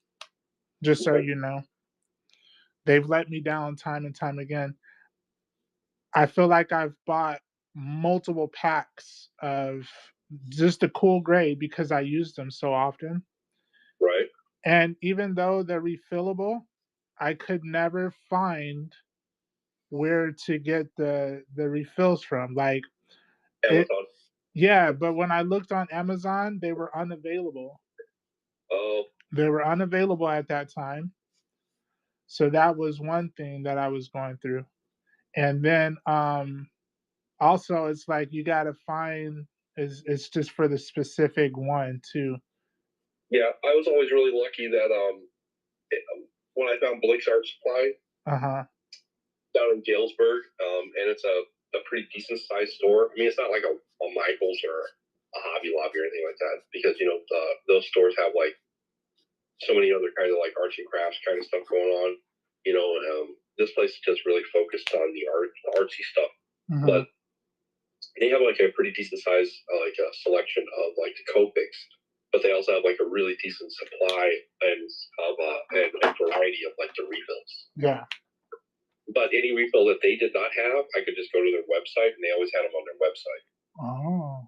Just so you know. They've let me down time and time again. I feel like I've bought multiple packs of just a cool gray because I use them so often. Right. And even though they're refillable, I could never find where to get the refills from. Like Amazon. Yeah, but when I looked on Amazon, they were unavailable. Oh. They were unavailable at that time. So that was one thing that I was going through. And then also it's like you gotta find it's just for the specific one too. Yeah, I was always really lucky that when I found Blake's Art Supply down in Galesburg, and it's a a pretty decent sized store. I mean, it's not like a Michael's or a Hobby Lobby or anything like that, because those stores have like so many other kinds of like arts and crafts kind of stuff going on. This place is just really focused on the artsy stuff, but they have like a pretty decent size like a selection of like the Copics, but they also have like a really decent supply and variety of like the refills. Yeah. But any refill that they did not have, I could just go to their website, and they always had them on their website. Oh.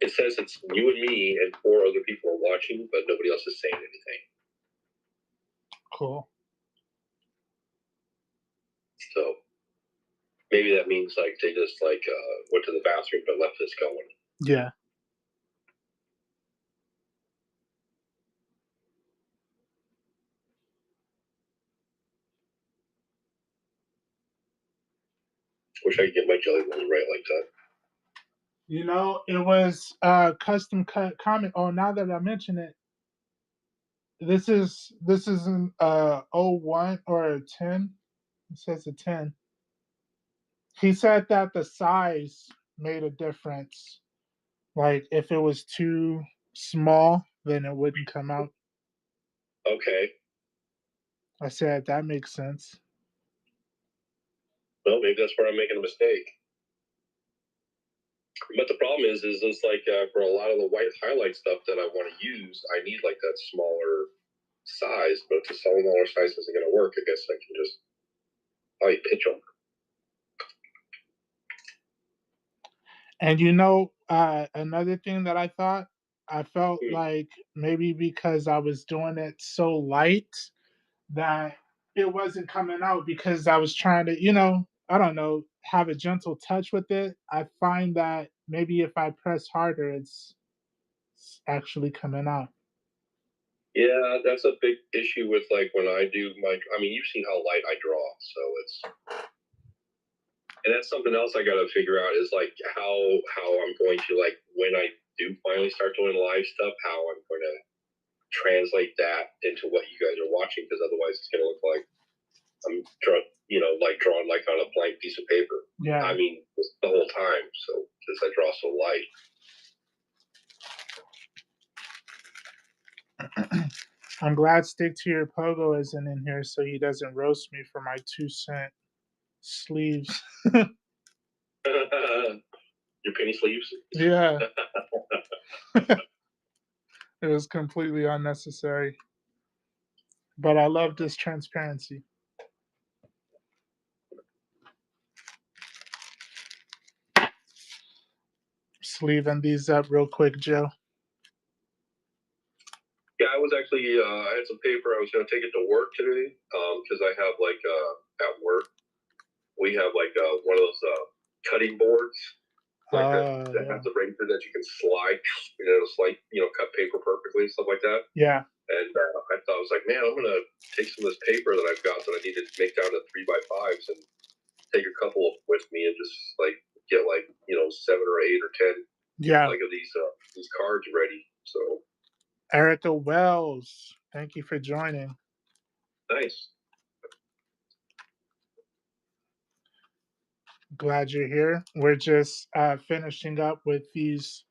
It says it's you and me and 4 other people are watching, but nobody else is saying anything. Cool. So maybe that means like they just like went to the bathroom but left this going. Yeah. Wish I could get my jelly rolls right like that. It was custom cut comic. Oh, now that I mention it, this is an 01 or a 10. It says a 10. He said that the size made a difference. Like if it was too small, then it wouldn't come out. Okay. I said that makes sense. Well, maybe that's where I'm making a mistake. But the problem is it's like for a lot of the white highlight stuff that I want to use, I need like that smaller size. But if the smaller size isn't going to work, I guess I can just probably pitch them. And another thing that I felt like maybe because I was doing it so light that it wasn't coming out because I was trying to, I don't know, have a gentle touch with it. I find that maybe if I press harder, it's actually coming out. Yeah, that's a big issue with like when I do you've seen how light I draw, so and that's something else I got to figure out is like how I'm going to like when I do finally start doing live stuff, how I'm going to translate that into what you guys are watching, because otherwise it's going to look like I'm drawing like on a blank piece of paper. Yeah. I mean, the whole time. So because I draw so light. I'm glad Stick to Your Pogo isn't in here so he doesn't roast me for my 2-cent sleeves. Your penny sleeves? Yeah. It was completely unnecessary. But I love this transparency. Sleeving these up real quick, Joe. Yeah, I was actually, I had some paper. I was going to take it to work today because I have like at work, we have like one of those cutting boards that has a razor that you can slide, cut paper perfectly and stuff like that. Yeah. And I thought, I was like, man, I'm going to take some of this paper that I've got that I need to make down to 3x5s and take a couple of them with me and just like get like, 7 or 8 or 10 like of these cards ready. So Erica Wells, thank you for joining. Nice. Glad you're here. We're just finishing up with these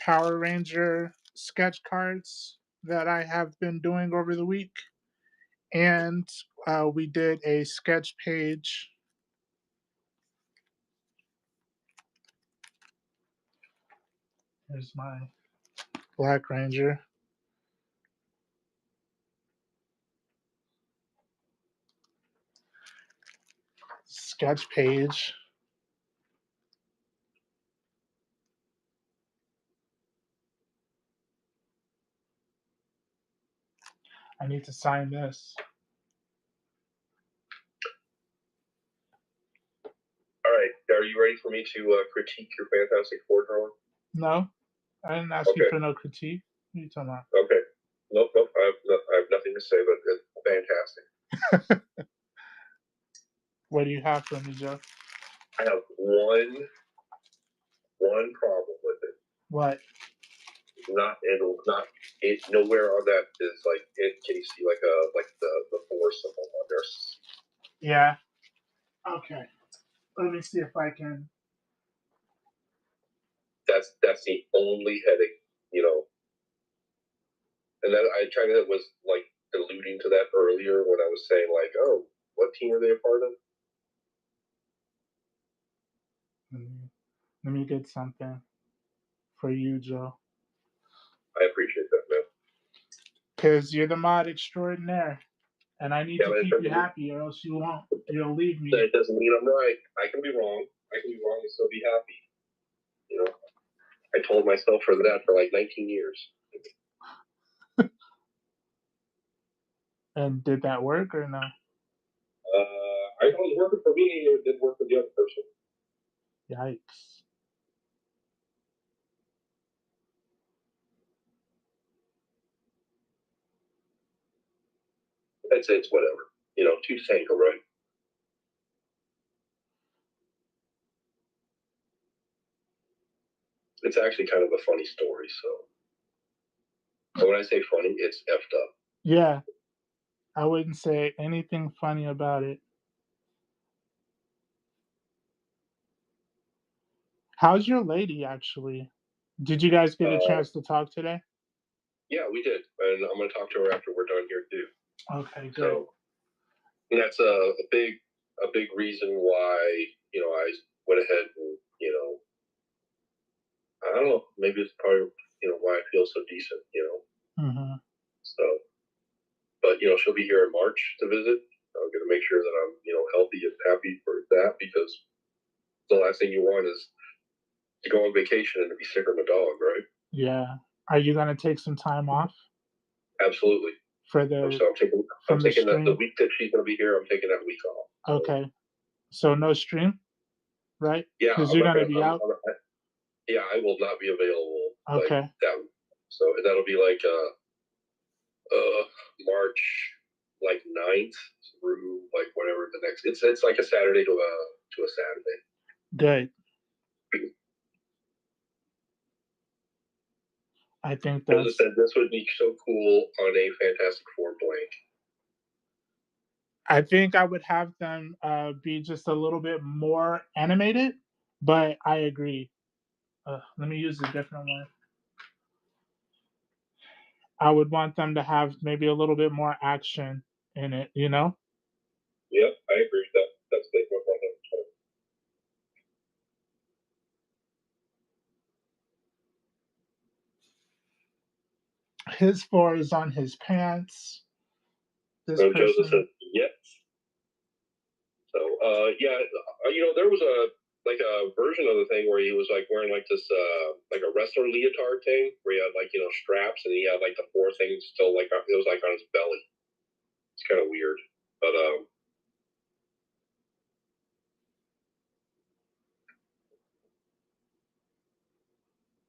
Power Ranger sketch cards that I have been doing over the week. And we did a sketch page. Here's my Black Ranger. Sketch page. I need to sign this. All right. Are you ready for me to critique your Fantastic Four drawing? No, I didn't ask you for no critique. What are you talking about? Okay. Nope. I have nothing to say, but it's fantastic. What do you have for me, Joe? I have one problem with it. What? Not it. Nowhere on that is like it. Can you see like the force symbol on there? Yeah. Okay. Let me see if I can. That's the only headache, you know. And then I kind of was like alluding to that earlier when I was saying like, oh, what team are they a part of? Let me get something for you, Joe. I appreciate that, man. Because you're the mod extraordinaire. And I need to keep you happy or else you'll leave me. That doesn't mean I'm right. I can be wrong. I can be wrong and still be happy. You know, I told myself for that for like 19 years. And did that work or no? I thought it was working for me. It didn't work for the other person. Yikes. It's whatever. You know, two tango, right? It's actually kind of a funny story. So when I say funny, it's effed up. Yeah. I wouldn't say anything funny about it. How's your lady, actually? Did you guys get a chance to talk today? Yeah, we did. And I'm going to talk to her after we're done here, too. Okay, good. So that's a big reason why, you know, I went ahead and, you know, I don't know, maybe it's probably, you know, why I feel so decent, you know. Mm-hmm. So, but, you know, she'll be here in March to visit. I'm going to make sure that I'm, you know, healthy and happy for that because the last thing you want is to go on vacation and to be sick from a dog, right? Yeah. Are you gonna take some time off? Absolutely. For the so I'm taking the week that she's going to be here. I'm taking that week off. So. Okay. So no stream, right? Yeah, because you're gonna be out. Yeah, I will not be available. Okay. Like that. So that'll be like March like 9th through like whatever the next. It's like a Saturday to a Saturday. Good. I think As I said, this would be so cool on a Fantastic Four blank. I think I would have them be just a little bit more animated, but I agree. Let me use a different one. I would want them to have maybe a little bit more action in it, you know? Yep, I agree with that. That's the one. His 4 is on his pants. This so Joseph says yes. So yeah, you know, there was a version of the thing where he was like wearing like this like a wrestler leotard thing where he had like, you know, straps and he had like the 4 things still like it was like on his belly. It's kind of weird, but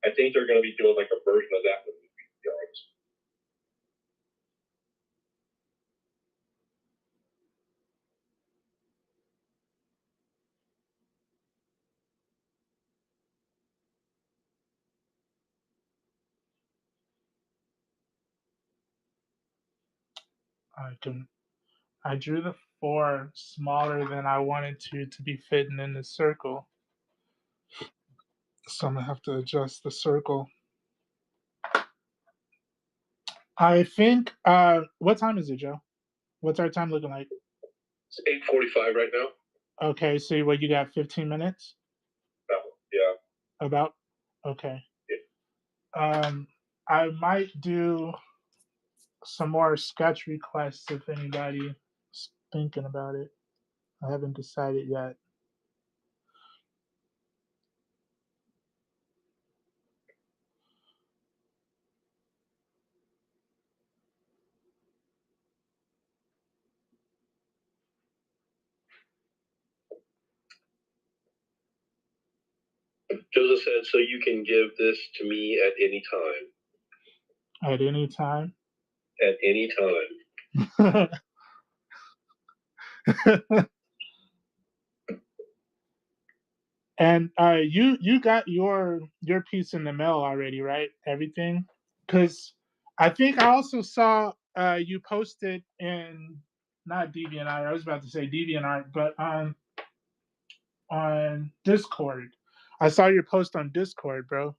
I think they're going to be doing like a version of that movie, to be honest. I drew the 4 smaller than I wanted to be fitting in the circle. So I'm gonna have to adjust the circle. I think what time is it, Joe? What's our time looking like? It's 8:45 right now. Okay, so what you got 15 minutes? Yeah. About? Okay. Yeah. I might do some more sketch requests if anybody's thinking about it. I haven't decided yet. Joseph said, so you can give this to me at any time. At any time? at any time. And you got your piece in the mail already, right? Everything, because I think I also saw you posted in not DeviantArt. I was about to say DeviantArt, but on Discord. I saw your post on Discord, bro.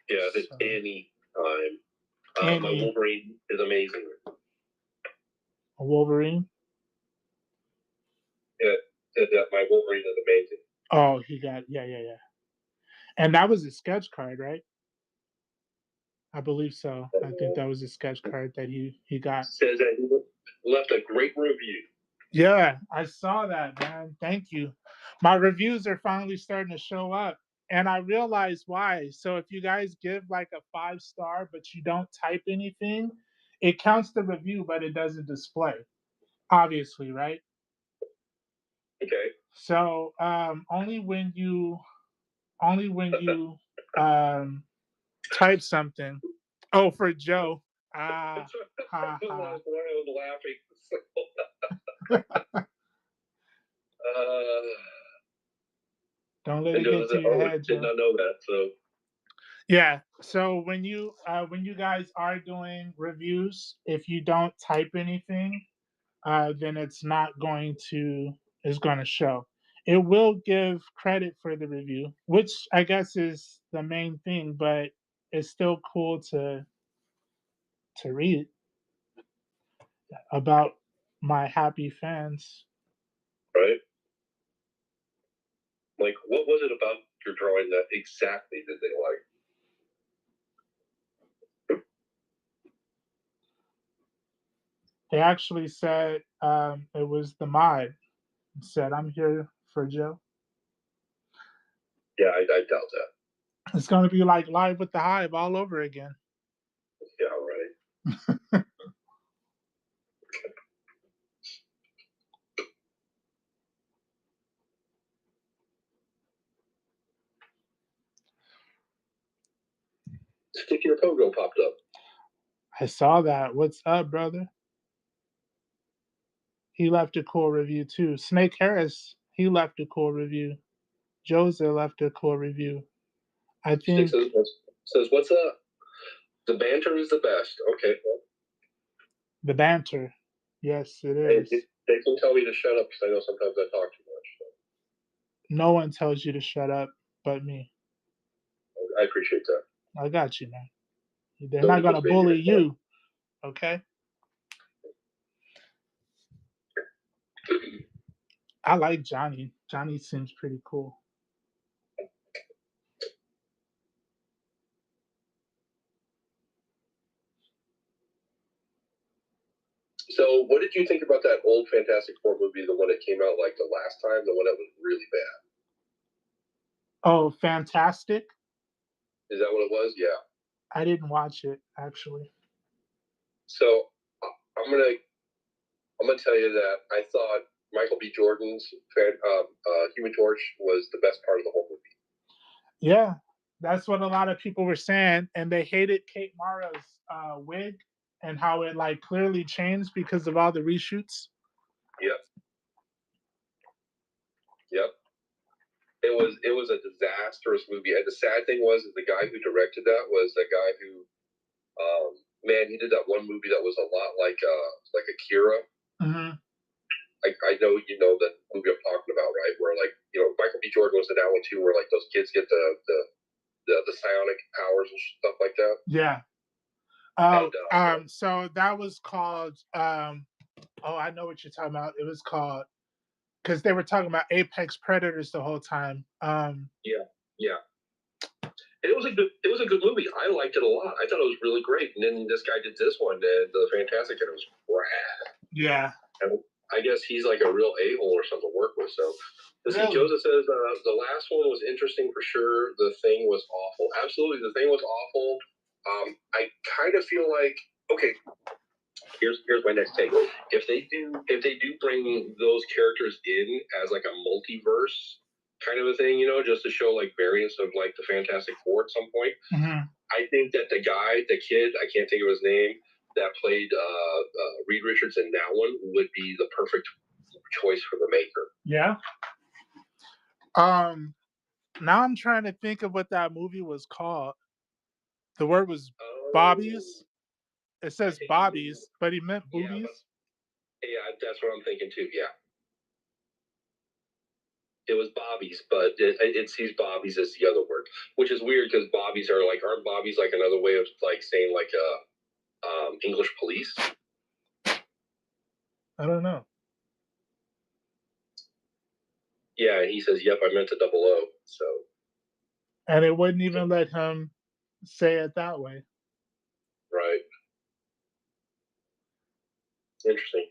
Yeah, at any time. My Wolverine is amazing. A Wolverine? Yeah, my Wolverine is amazing. Oh, he got yeah. And that was a sketch card, right? I believe so. I think that was a sketch card that he got. Says that he left a great review. Yeah, I saw that, man. Thank you. My reviews are finally starting to show up. And I realize why. So if you guys give like a 5-star, but you don't type anything, it counts the review, but it doesn't display. Obviously, right? Okay. So only when you type something. Oh, for Joe. Ah, ha, ha. I was laughing. Don't let it get to your head, Joe. Did not know that. So yeah. So when you guys are doing reviews, if you don't type anything, then it's not going to show. It will give credit for the review, which I guess is the main thing, but it's still cool to read about my happy fans. Right. Like, what was it about your drawing that exactly did they like? They actually said it was the mod. It said, I'm here for Joe. Yeah, I doubt that. It's going to be like Live with the Hive all over again. Yeah, right. Sticky or Pogo popped up. I saw that. What's up, brother? He left a cool review too. Snake Harris, he left a cool review. Jose left a cool review. I think says what's up? The banter is the best. Okay. Well. The banter. Yes, it is. They can tell me to shut up because I know sometimes I talk too much. So. No one tells you to shut up but me. I appreciate that. I got you, man. They're not going to bully you, okay? I like Johnny. Johnny seems pretty cool. So, what did you think about that old Fantastic Four movie, the one that came out like the last time, the one that was really bad? Oh, Fantastic? Is that what it was? Yeah. I didn't watch it, actually. So, I'm gonna tell you that I thought Michael B. Jordan's Human Torch was the best part of the whole movie. Yeah, that's what a lot of people were saying, and they hated Kate Mara's wig and how it like clearly changed because of all the reshoots. Yep. It was a disastrous movie, and the sad thing was the guy who directed that was the guy who, he did that one movie that was a lot like Akira. Mm-hmm. I know you know the movie I'm talking about, right? Where like Michael B. Jordan was in that one too, where like those kids get the psionic powers and stuff like that. Yeah. So that was called. I know what you're talking about. It was called because they were talking about Apex Predators the whole time. Yeah. It was a good movie. I liked it a lot. I thought it was really great. And then this guy did this one, and the Fantastic, and it was rad. Yeah. And I guess he's like a real a-hole or something to work with. So, see, Joseph says the last one was interesting for sure. The Thing was awful. Absolutely, The Thing was awful. I kind of feel like, okay, here's my next take. If they do bring those characters in as like a multiverse, kind of a thing, just to show like variants of like the Fantastic Four at some point. Mm-hmm. I think that the kid, I can't think of his name, that played Reed Richards in that one would be the perfect choice for the Maker. Yeah. Now I'm trying to think of what that movie was called. The word was Bobbies. It says Bobbies, but he meant boobies. Yeah, that's what I'm thinking too. Yeah. It was Bobbies, but it sees Bobbies as the other word, which is weird because Bobbies aren't Bobbies like another way of like saying like English police? I don't know. Yeah, he says, "Yep, I meant a double O." So. And it wouldn't even let him say it that way. Right. Interesting.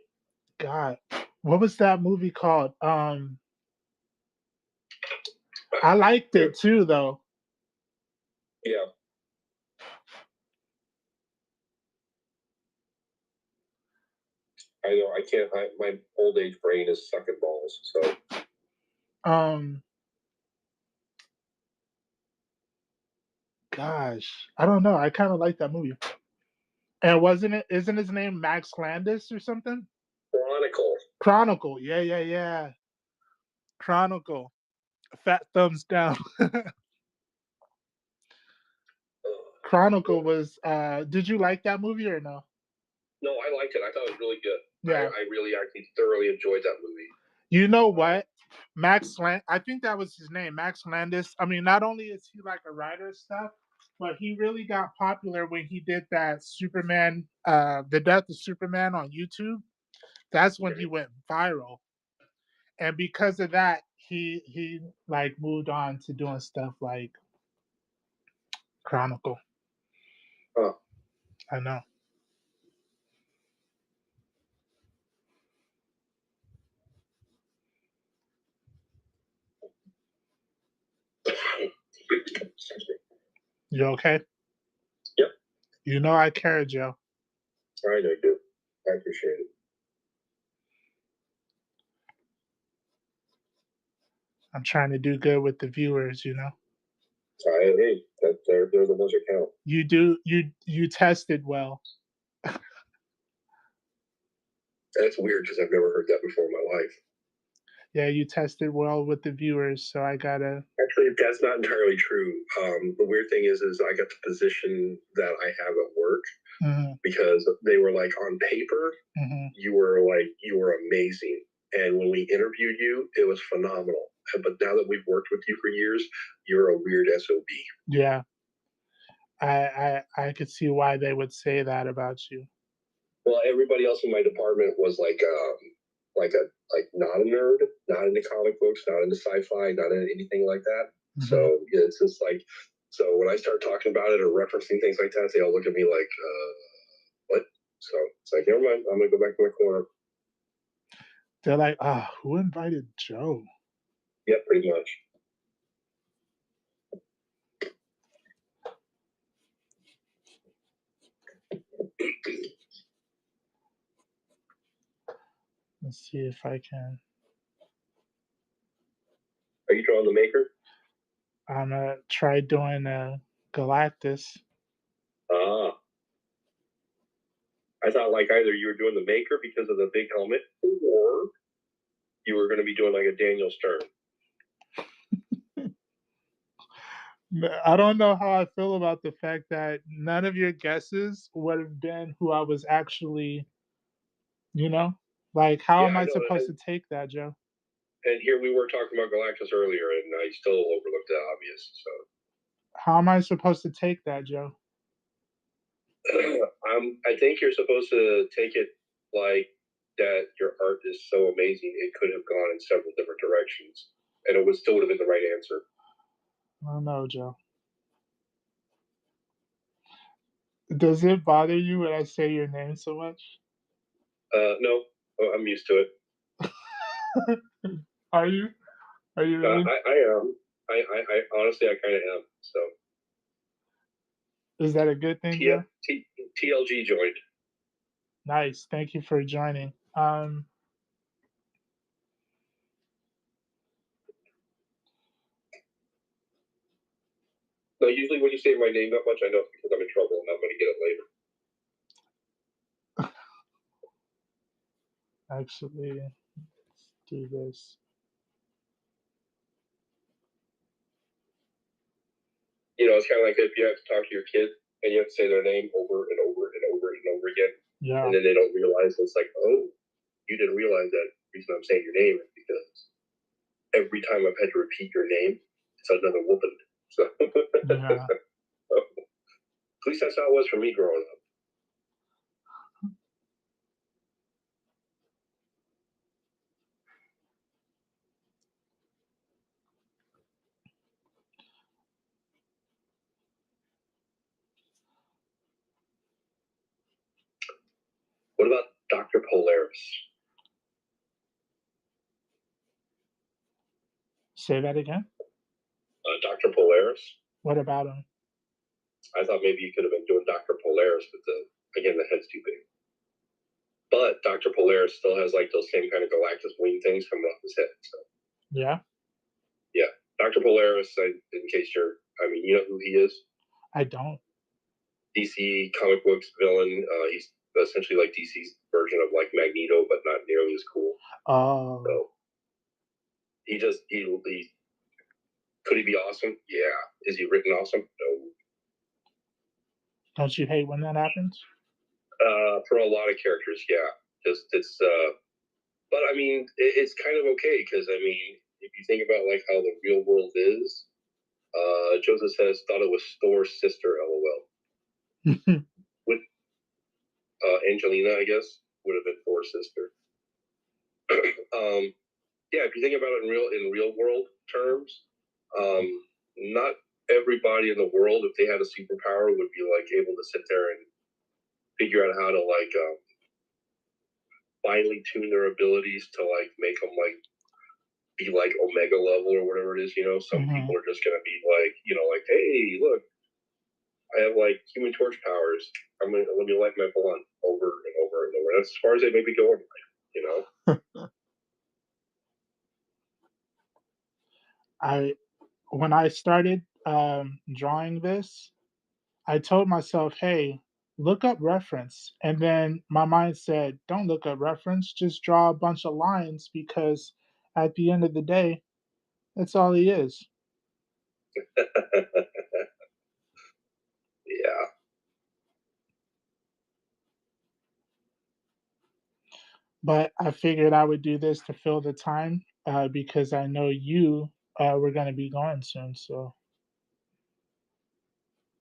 God, what was that movie called? I liked it too, though. Yeah. I know. I can't. My old age brain is sucking balls. So. Gosh, I don't know. I kind of like that movie. And isn't his name Max Landis or something? Chronicle. Yeah. Chronicle. Fat thumbs down. Chronicle was. Did you like that movie or no? No, I liked it. I thought it was really good. Yeah. I really actually thoroughly enjoyed that movie. You know what? I think that was his name, Max Landis. I mean, not only is he like a writer and stuff, but he really got popular when he did that Superman, the Death of Superman on YouTube. That's when he went viral. And because of that, he like moved on to doing stuff like Chronicle. Huh. I know. You okay? Yep. You know I care, Joe. I know you do. I appreciate it. I'm trying to do good with the viewers, Hey, they're the ones that count. You tested well. That's weird because I've never heard that before in my life. Yeah, you tested well with the viewers, so I gotta. Actually, that's not entirely true. The weird thing is I got the position that I have at work because they were like, on paper, you were amazing, and when we interviewed you, it was phenomenal. But now that we've worked with you for years, you're a weird SOB. Yeah, I could see why they would say that about you. Well, everybody else in my department was like not a nerd, not into comic books, not into sci-fi, not into anything like that. So it's just like, so when I start talking about it or referencing things like that, they all look at me like, what? So it's like, never mind, I'm gonna go back to my corner. They're like, who invited Joe? Yeah, pretty much. Let's see if I can. Are you drawing the Maker? I'm gonna try doing Galactus. I thought like either you were doing the Maker because of the big helmet, or you were going to be doing like a Daniel Stern. I don't know how I feel about the fact that none of your guesses would have been who I was actually, like how am I supposed to take that, Joe? And here we were talking about Galactus earlier, and I still overlooked the obvious. So how am I supposed to take that, Joe? I think you're supposed to take it like that. Your art is so amazing; it could have gone in several different directions, and it would still have been the right answer. I don't know, Joe. Does it bother you when I say your name so much? No, I'm used to it. Are you? Are you really? I am. I honestly, I kind of am. So. Is that a good thing, Joe? TLG joined. Nice. Thank you for joining. No, usually when you say my name that much, I know it's because I'm in trouble and I'm going to get it later. Actually, let's do this. You know, it's kind of like if you have to talk to your kid and you have to say their name over and over and over and over again, Yeah. and then they don't realize it's like, oh, you didn't realize that the reason I'm saying your name is because every time I've had to repeat your name, it's another whooping. So, Yeah. at least that's how it was for me growing up. What about Dr. Polaris? Say that again. Dr. Polaris? What about him? I thought maybe you could have been doing Dr. Polaris, but the head's too big. But Dr. Polaris still has like those same kind of Galactus wing things coming off his head. So Yeah. yeah, Dr. Polaris. In case you know who he is. I don't. DC comic books villain. He's essentially like DC's version of like Magneto, but not nearly as cool. Oh. So he could he be awesome? Yeah. Is he written awesome? No. Don't you hate when that happens? For a lot of characters, yeah. It's but I mean, it's kind of okay because I mean, if you think about like how the real world is, Joseph says thought it was Thor's sister. LOL. With Angelina, I guess would have been Thor's sister. Yeah, if you think about it in real world terms, not everybody in the world, if they had a superpower, would be like able to sit there and figure out how to like finely tune their abilities to like make them like be like Omega level or whatever it is. You know, some people are just gonna be like, you know, like, hey, look, I have like Human Torch powers. Let me light my blunt over and over and over. That's as far as they maybe go in life, you know. When I started drawing this, I told myself, hey, look up reference. And then my mind said, don't look up reference, just draw a bunch of lines because at the end of the day, that's all he is. Yeah. But I figured I would do this to fill the time because I know you were going to be going soon. So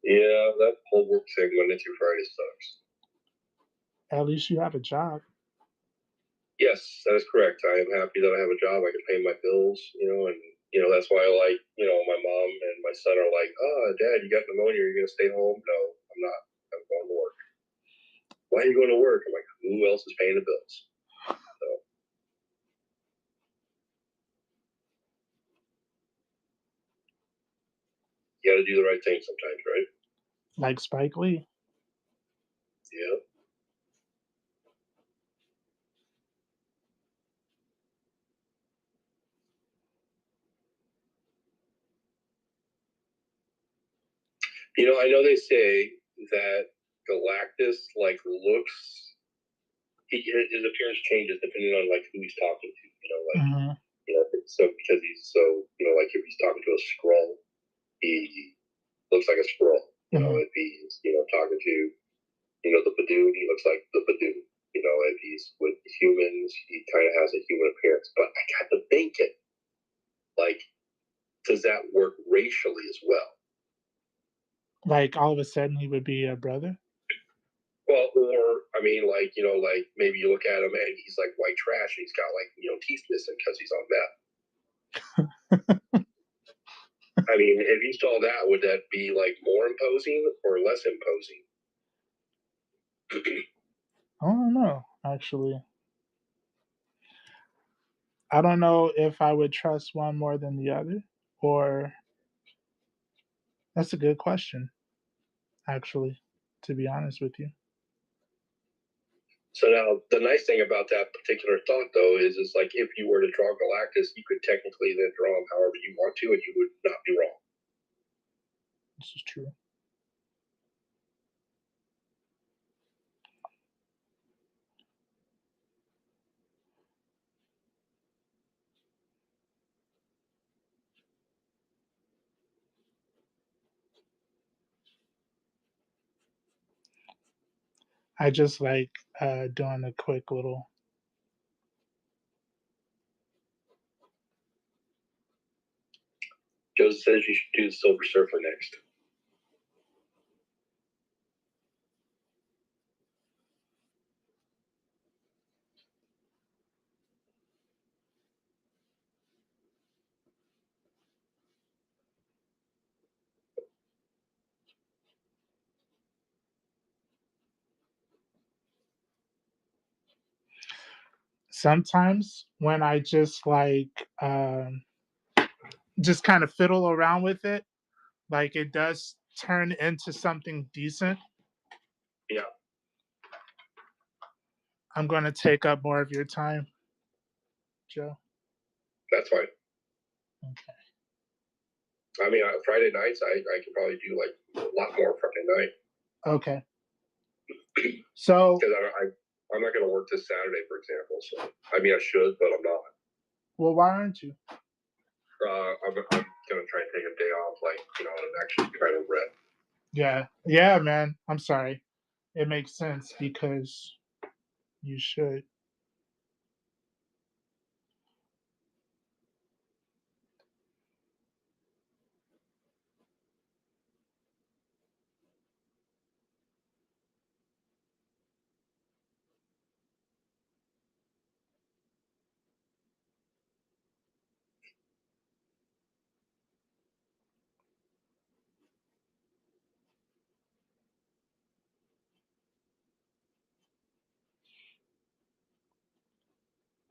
Yeah, that whole work thing Monday through Friday sucks. at least you have a job. Yes, that is correct. I am happy that I have a job. I can pay my bills, you know, and you know that's why I like, you know, my mom and my son are like, "Oh, Dad, you got pneumonia. You're gonna stay home?" No, I'm not. I'm going to work. Why are you going to work? I'm like, who else is paying the bills? So you got to do the right thing sometimes, right? Like Spike Lee. Yeah. You know, I know they say that Galactus like looks. His appearance changes depending on like who he's talking to. You know, like you know, so because he's so you know, like if he's talking to a Skrull, he looks like a Skrull. You know, if he's you know talking to you know the Badoon, he looks like the Badoon. You know, if he's with humans, he kind of has a human appearance. But I got to thinking, like, does that work racially as well? Like all of a sudden he would be a brother? Well, or I mean, like you know, like maybe you look at him and he's like white trash, and he's got like you know teeth missing because he's on meth. I mean, if you saw that, would that be like more imposing or less imposing? I don't know, actually. I don't know if I would trust one more than the other, or that's a good question, actually, to be honest with you. So now the nice thing about that particular thought, though, is like if you were to draw Galactus, you could technically then draw him however you want to, and you would not be wrong. This is true. I just like doing a quick little. Joseph says you should do the Silver Surfer next. Sometimes when I just like just kind of fiddle around with it, like it does turn into something decent. Yeah, I'm going to take up more of your time, Joe. that's fine. Okay. I mean, Friday nights, I can probably do like a lot more Friday night. Okay. So, because I'm not going to work this Saturday, for example. So I mean, I should, but I'm not. well, why aren't you? I'm going to try and take a day off, like and actually try to rest. Yeah, man. I'm sorry. It makes sense because you should.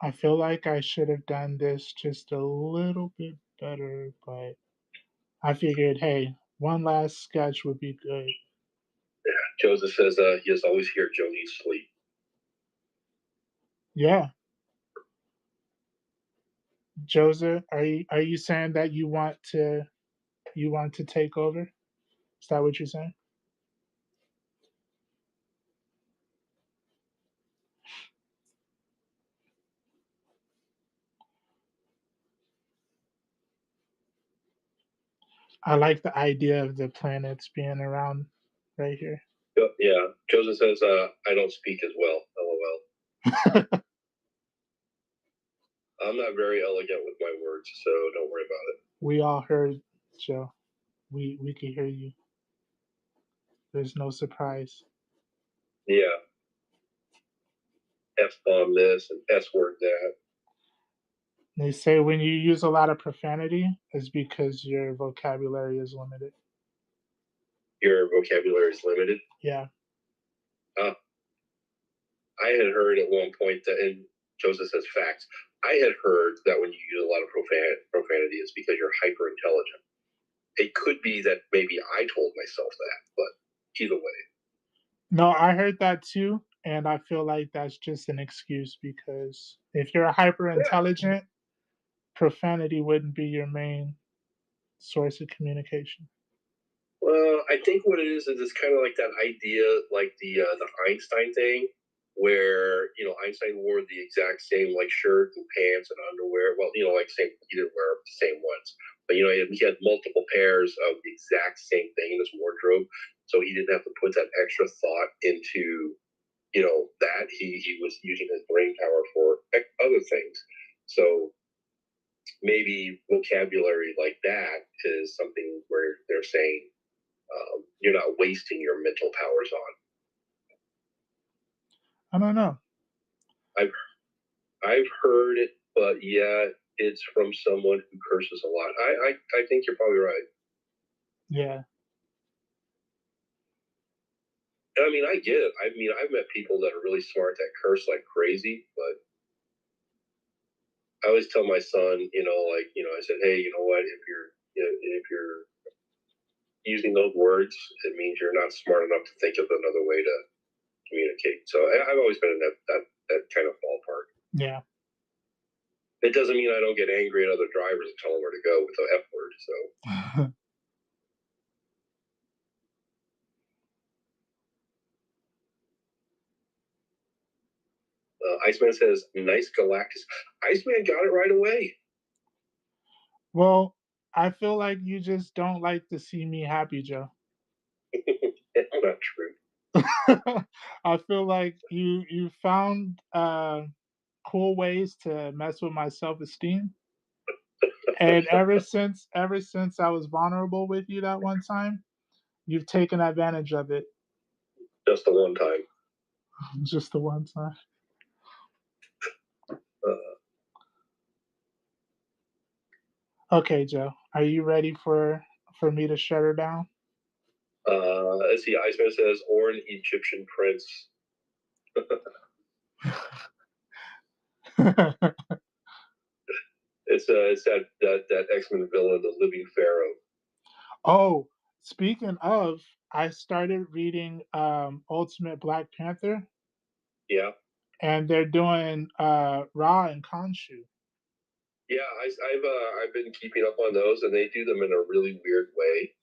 I feel like I should have done this just a little bit better, but I figured, hey, one last sketch would be good. Joseph says he is always here. Joe needs sleep. Yeah. Joseph, are you saying that you want to take over? Is that what you're saying? I like the idea of the planets being around right here. Yeah, Joseph says I don't speak as well. LOL. I'm not very elegant with my words, so don't worry about it. We all heard, Joe. We can hear you. There's no surprise. Yeah, F bomb this and S word that. They say when you use a lot of profanity, it's because your vocabulary is limited. Your vocabulary is limited. Yeah. I had heard at one point that, and Joseph says facts. I had heard that when you use a lot of profanity, it's because you're hyper intelligent. It could be that maybe I told myself that, but either way. No, I heard that too, and I feel like that's just an excuse because if you're hyper intelligent, profanity wouldn't be your main source of communication. Well, I think what it is it's kind of like that idea, like the Einstein thing, where Einstein wore the exact same like shirt and pants and underwear. Well, like same, he didn't wear the same ones, but he had multiple pairs of the exact same thing in his wardrobe, so he didn't have to put that extra thought into that he was using his brain power for other things. So maybe vocabulary like that is something where they're saying you're not wasting your mental powers on. I don't know. I've heard it, but yeah, it's from someone who curses a lot. I think you're probably right. Yeah. I mean, I get it. I mean, I've met people that are really smart that curse like crazy, but I always tell my son, I said, hey, you know what? If you're using those words, it means you're not smart enough to think of another way to communicate. So I've always been in that kind of ballpark. Yeah. It doesn't mean I don't get angry at other drivers and tell them where to go with the F word. So Iceman says, nice Galactus. Iceman got it right away. Well, I feel like you just don't like to see me happy, Joe. It's not true. I feel like you found cool ways to mess with my self-esteem. And ever since I was vulnerable with you that one time, you've taken advantage of it. Just the one time. Just the one time. Okay, Joe. Are you ready for me to shut her down? Let's see. Iceman says, or an Egyptian prince. It's that X-Men villain, the Living Pharaoh. Oh, speaking of, I started reading Ultimate Black Panther. Yeah. And they're doing Ra and Khonshu. Yeah, I've been keeping up on those, and they do them in a really weird way.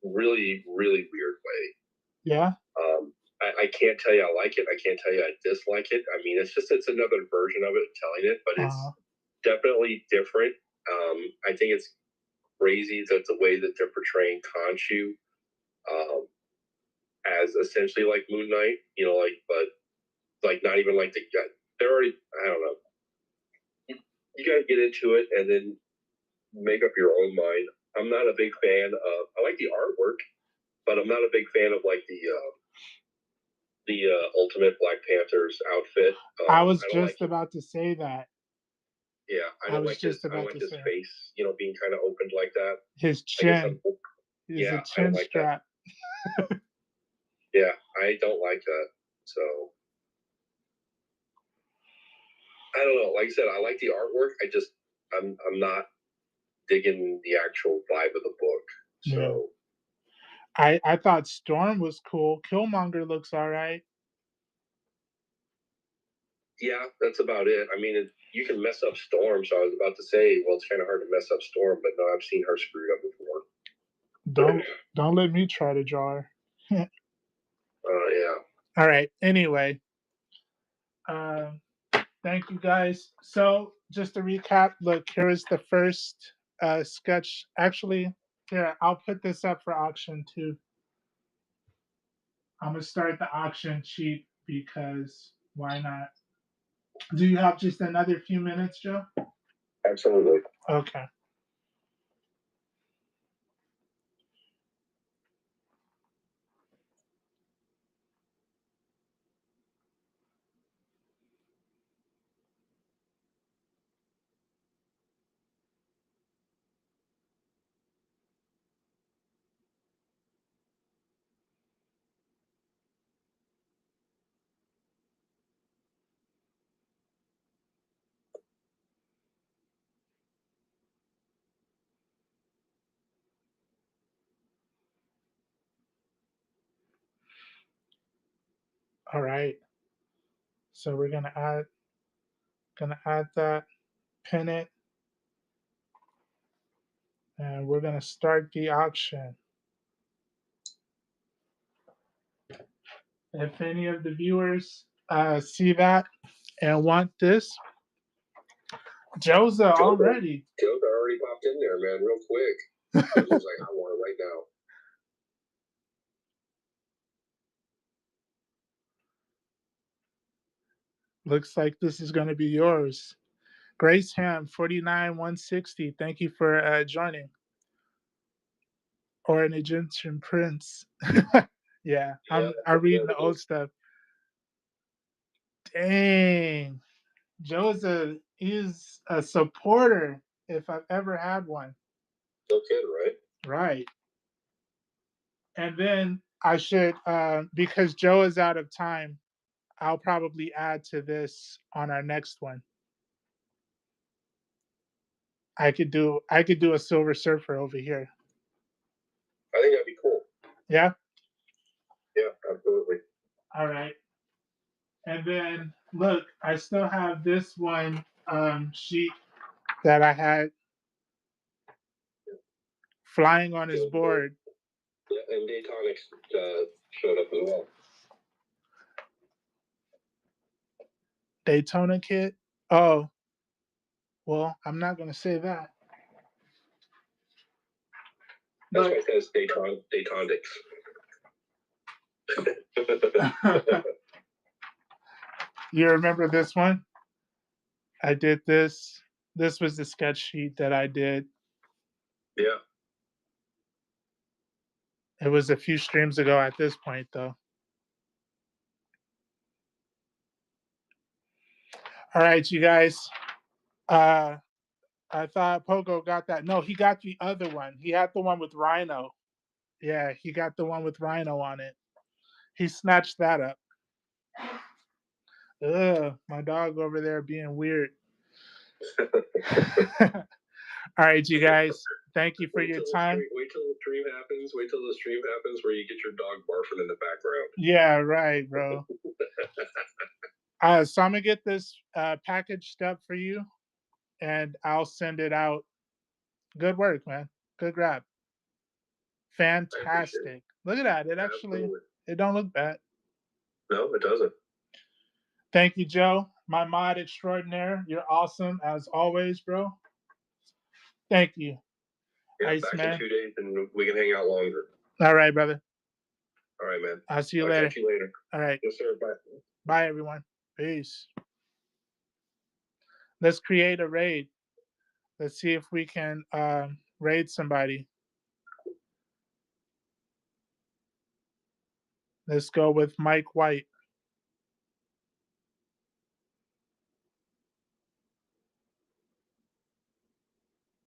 Really, really weird way. Yeah. I can't tell you I like it. I can't tell you I dislike it. I mean, it's another version of it telling it, but it's definitely different. I think it's crazy that the way that they're portraying Khonshu as essentially like Moon Knight, but like not even like they're already, I don't know. You got to get into it and then make up your own mind. I'm not a big fan of. I like the artwork, but I'm not a big fan of like the Ultimate Black Panther's outfit. I was just about to say that. Yeah, I don't like his face, being kind of opened like that. His chin. Yeah, a chin strap. Yeah, I don't like that. So I don't know. Like I said, I like the artwork. I'm not digging the actual vibe of the book. So I thought Storm was cool. Killmonger looks all right. Yeah, that's about it. I mean, you can mess up Storm. So I was about to say, well, it's kind of hard to mess up Storm, but no, I've seen her screwed up before. Don't let me try to draw her. Yeah. All right. Anyway, thank you guys. So just to recap, look, here is the first sketch. Actually, here, I'll put this up for auction too. I'm gonna start the auction cheap because why not? Do you have just another few minutes, Joe? Absolutely. Okay. All right. So we're gonna add that, pin it, and we're gonna start the auction. If any of the viewers see that and want this, Joza already popped in there, man, real quick. Joza's like, I want it right now. Looks like this is going to be yours. Grace Ham, 49,160. Thank you for joining. Or an Egyptian prince. Yeah, I'm reading the old stuff. Dang. Joza is a supporter if I've ever had one. No kidding, right? Right. And then I should, because Joe is out of time, I'll probably add to this on our next one. I could do a Silver Surfer over here. I think that'd be cool. Yeah? Yeah, absolutely. All right. And then look, I still have this one sheet that I had flying on his board. Yeah, and Daytonics showed up as well. Daytona Kid? Oh, well, I'm not going to say that. That's why it says Daytonics. You remember this one? I did this. This was the sketch sheet that I did. Yeah. It was a few streams ago at this point, though. All right, you guys. I thought Pogo got that. No, he got the other one. He had the one with Rhino. Yeah, he got the one with Rhino on it. He snatched that up. Ugh, my dog over there being weird. All right, you guys. Thank you for your time. Wait till the stream happens. Wait till the stream happens where you get your dog barfing in the background. Yeah, right, bro. So I'm gonna get this packaged up for you, and I'll send it out. Good work, man. Good grab. Fantastic. Look at that. It actually it don't look bad. No, it doesn't. Thank you, Joe. My mod extraordinaire. You're awesome as always, bro. Thank you. Yeah, Ice back man. in 2 days and we can hang out longer. All right, brother. All right, man. I'll see you I'll later. catch you later. All right. Yes, sir. Bye. Bye, everyone. Peace. Let's create a raid. Let's see if we can raid somebody. Let's go with Mike White.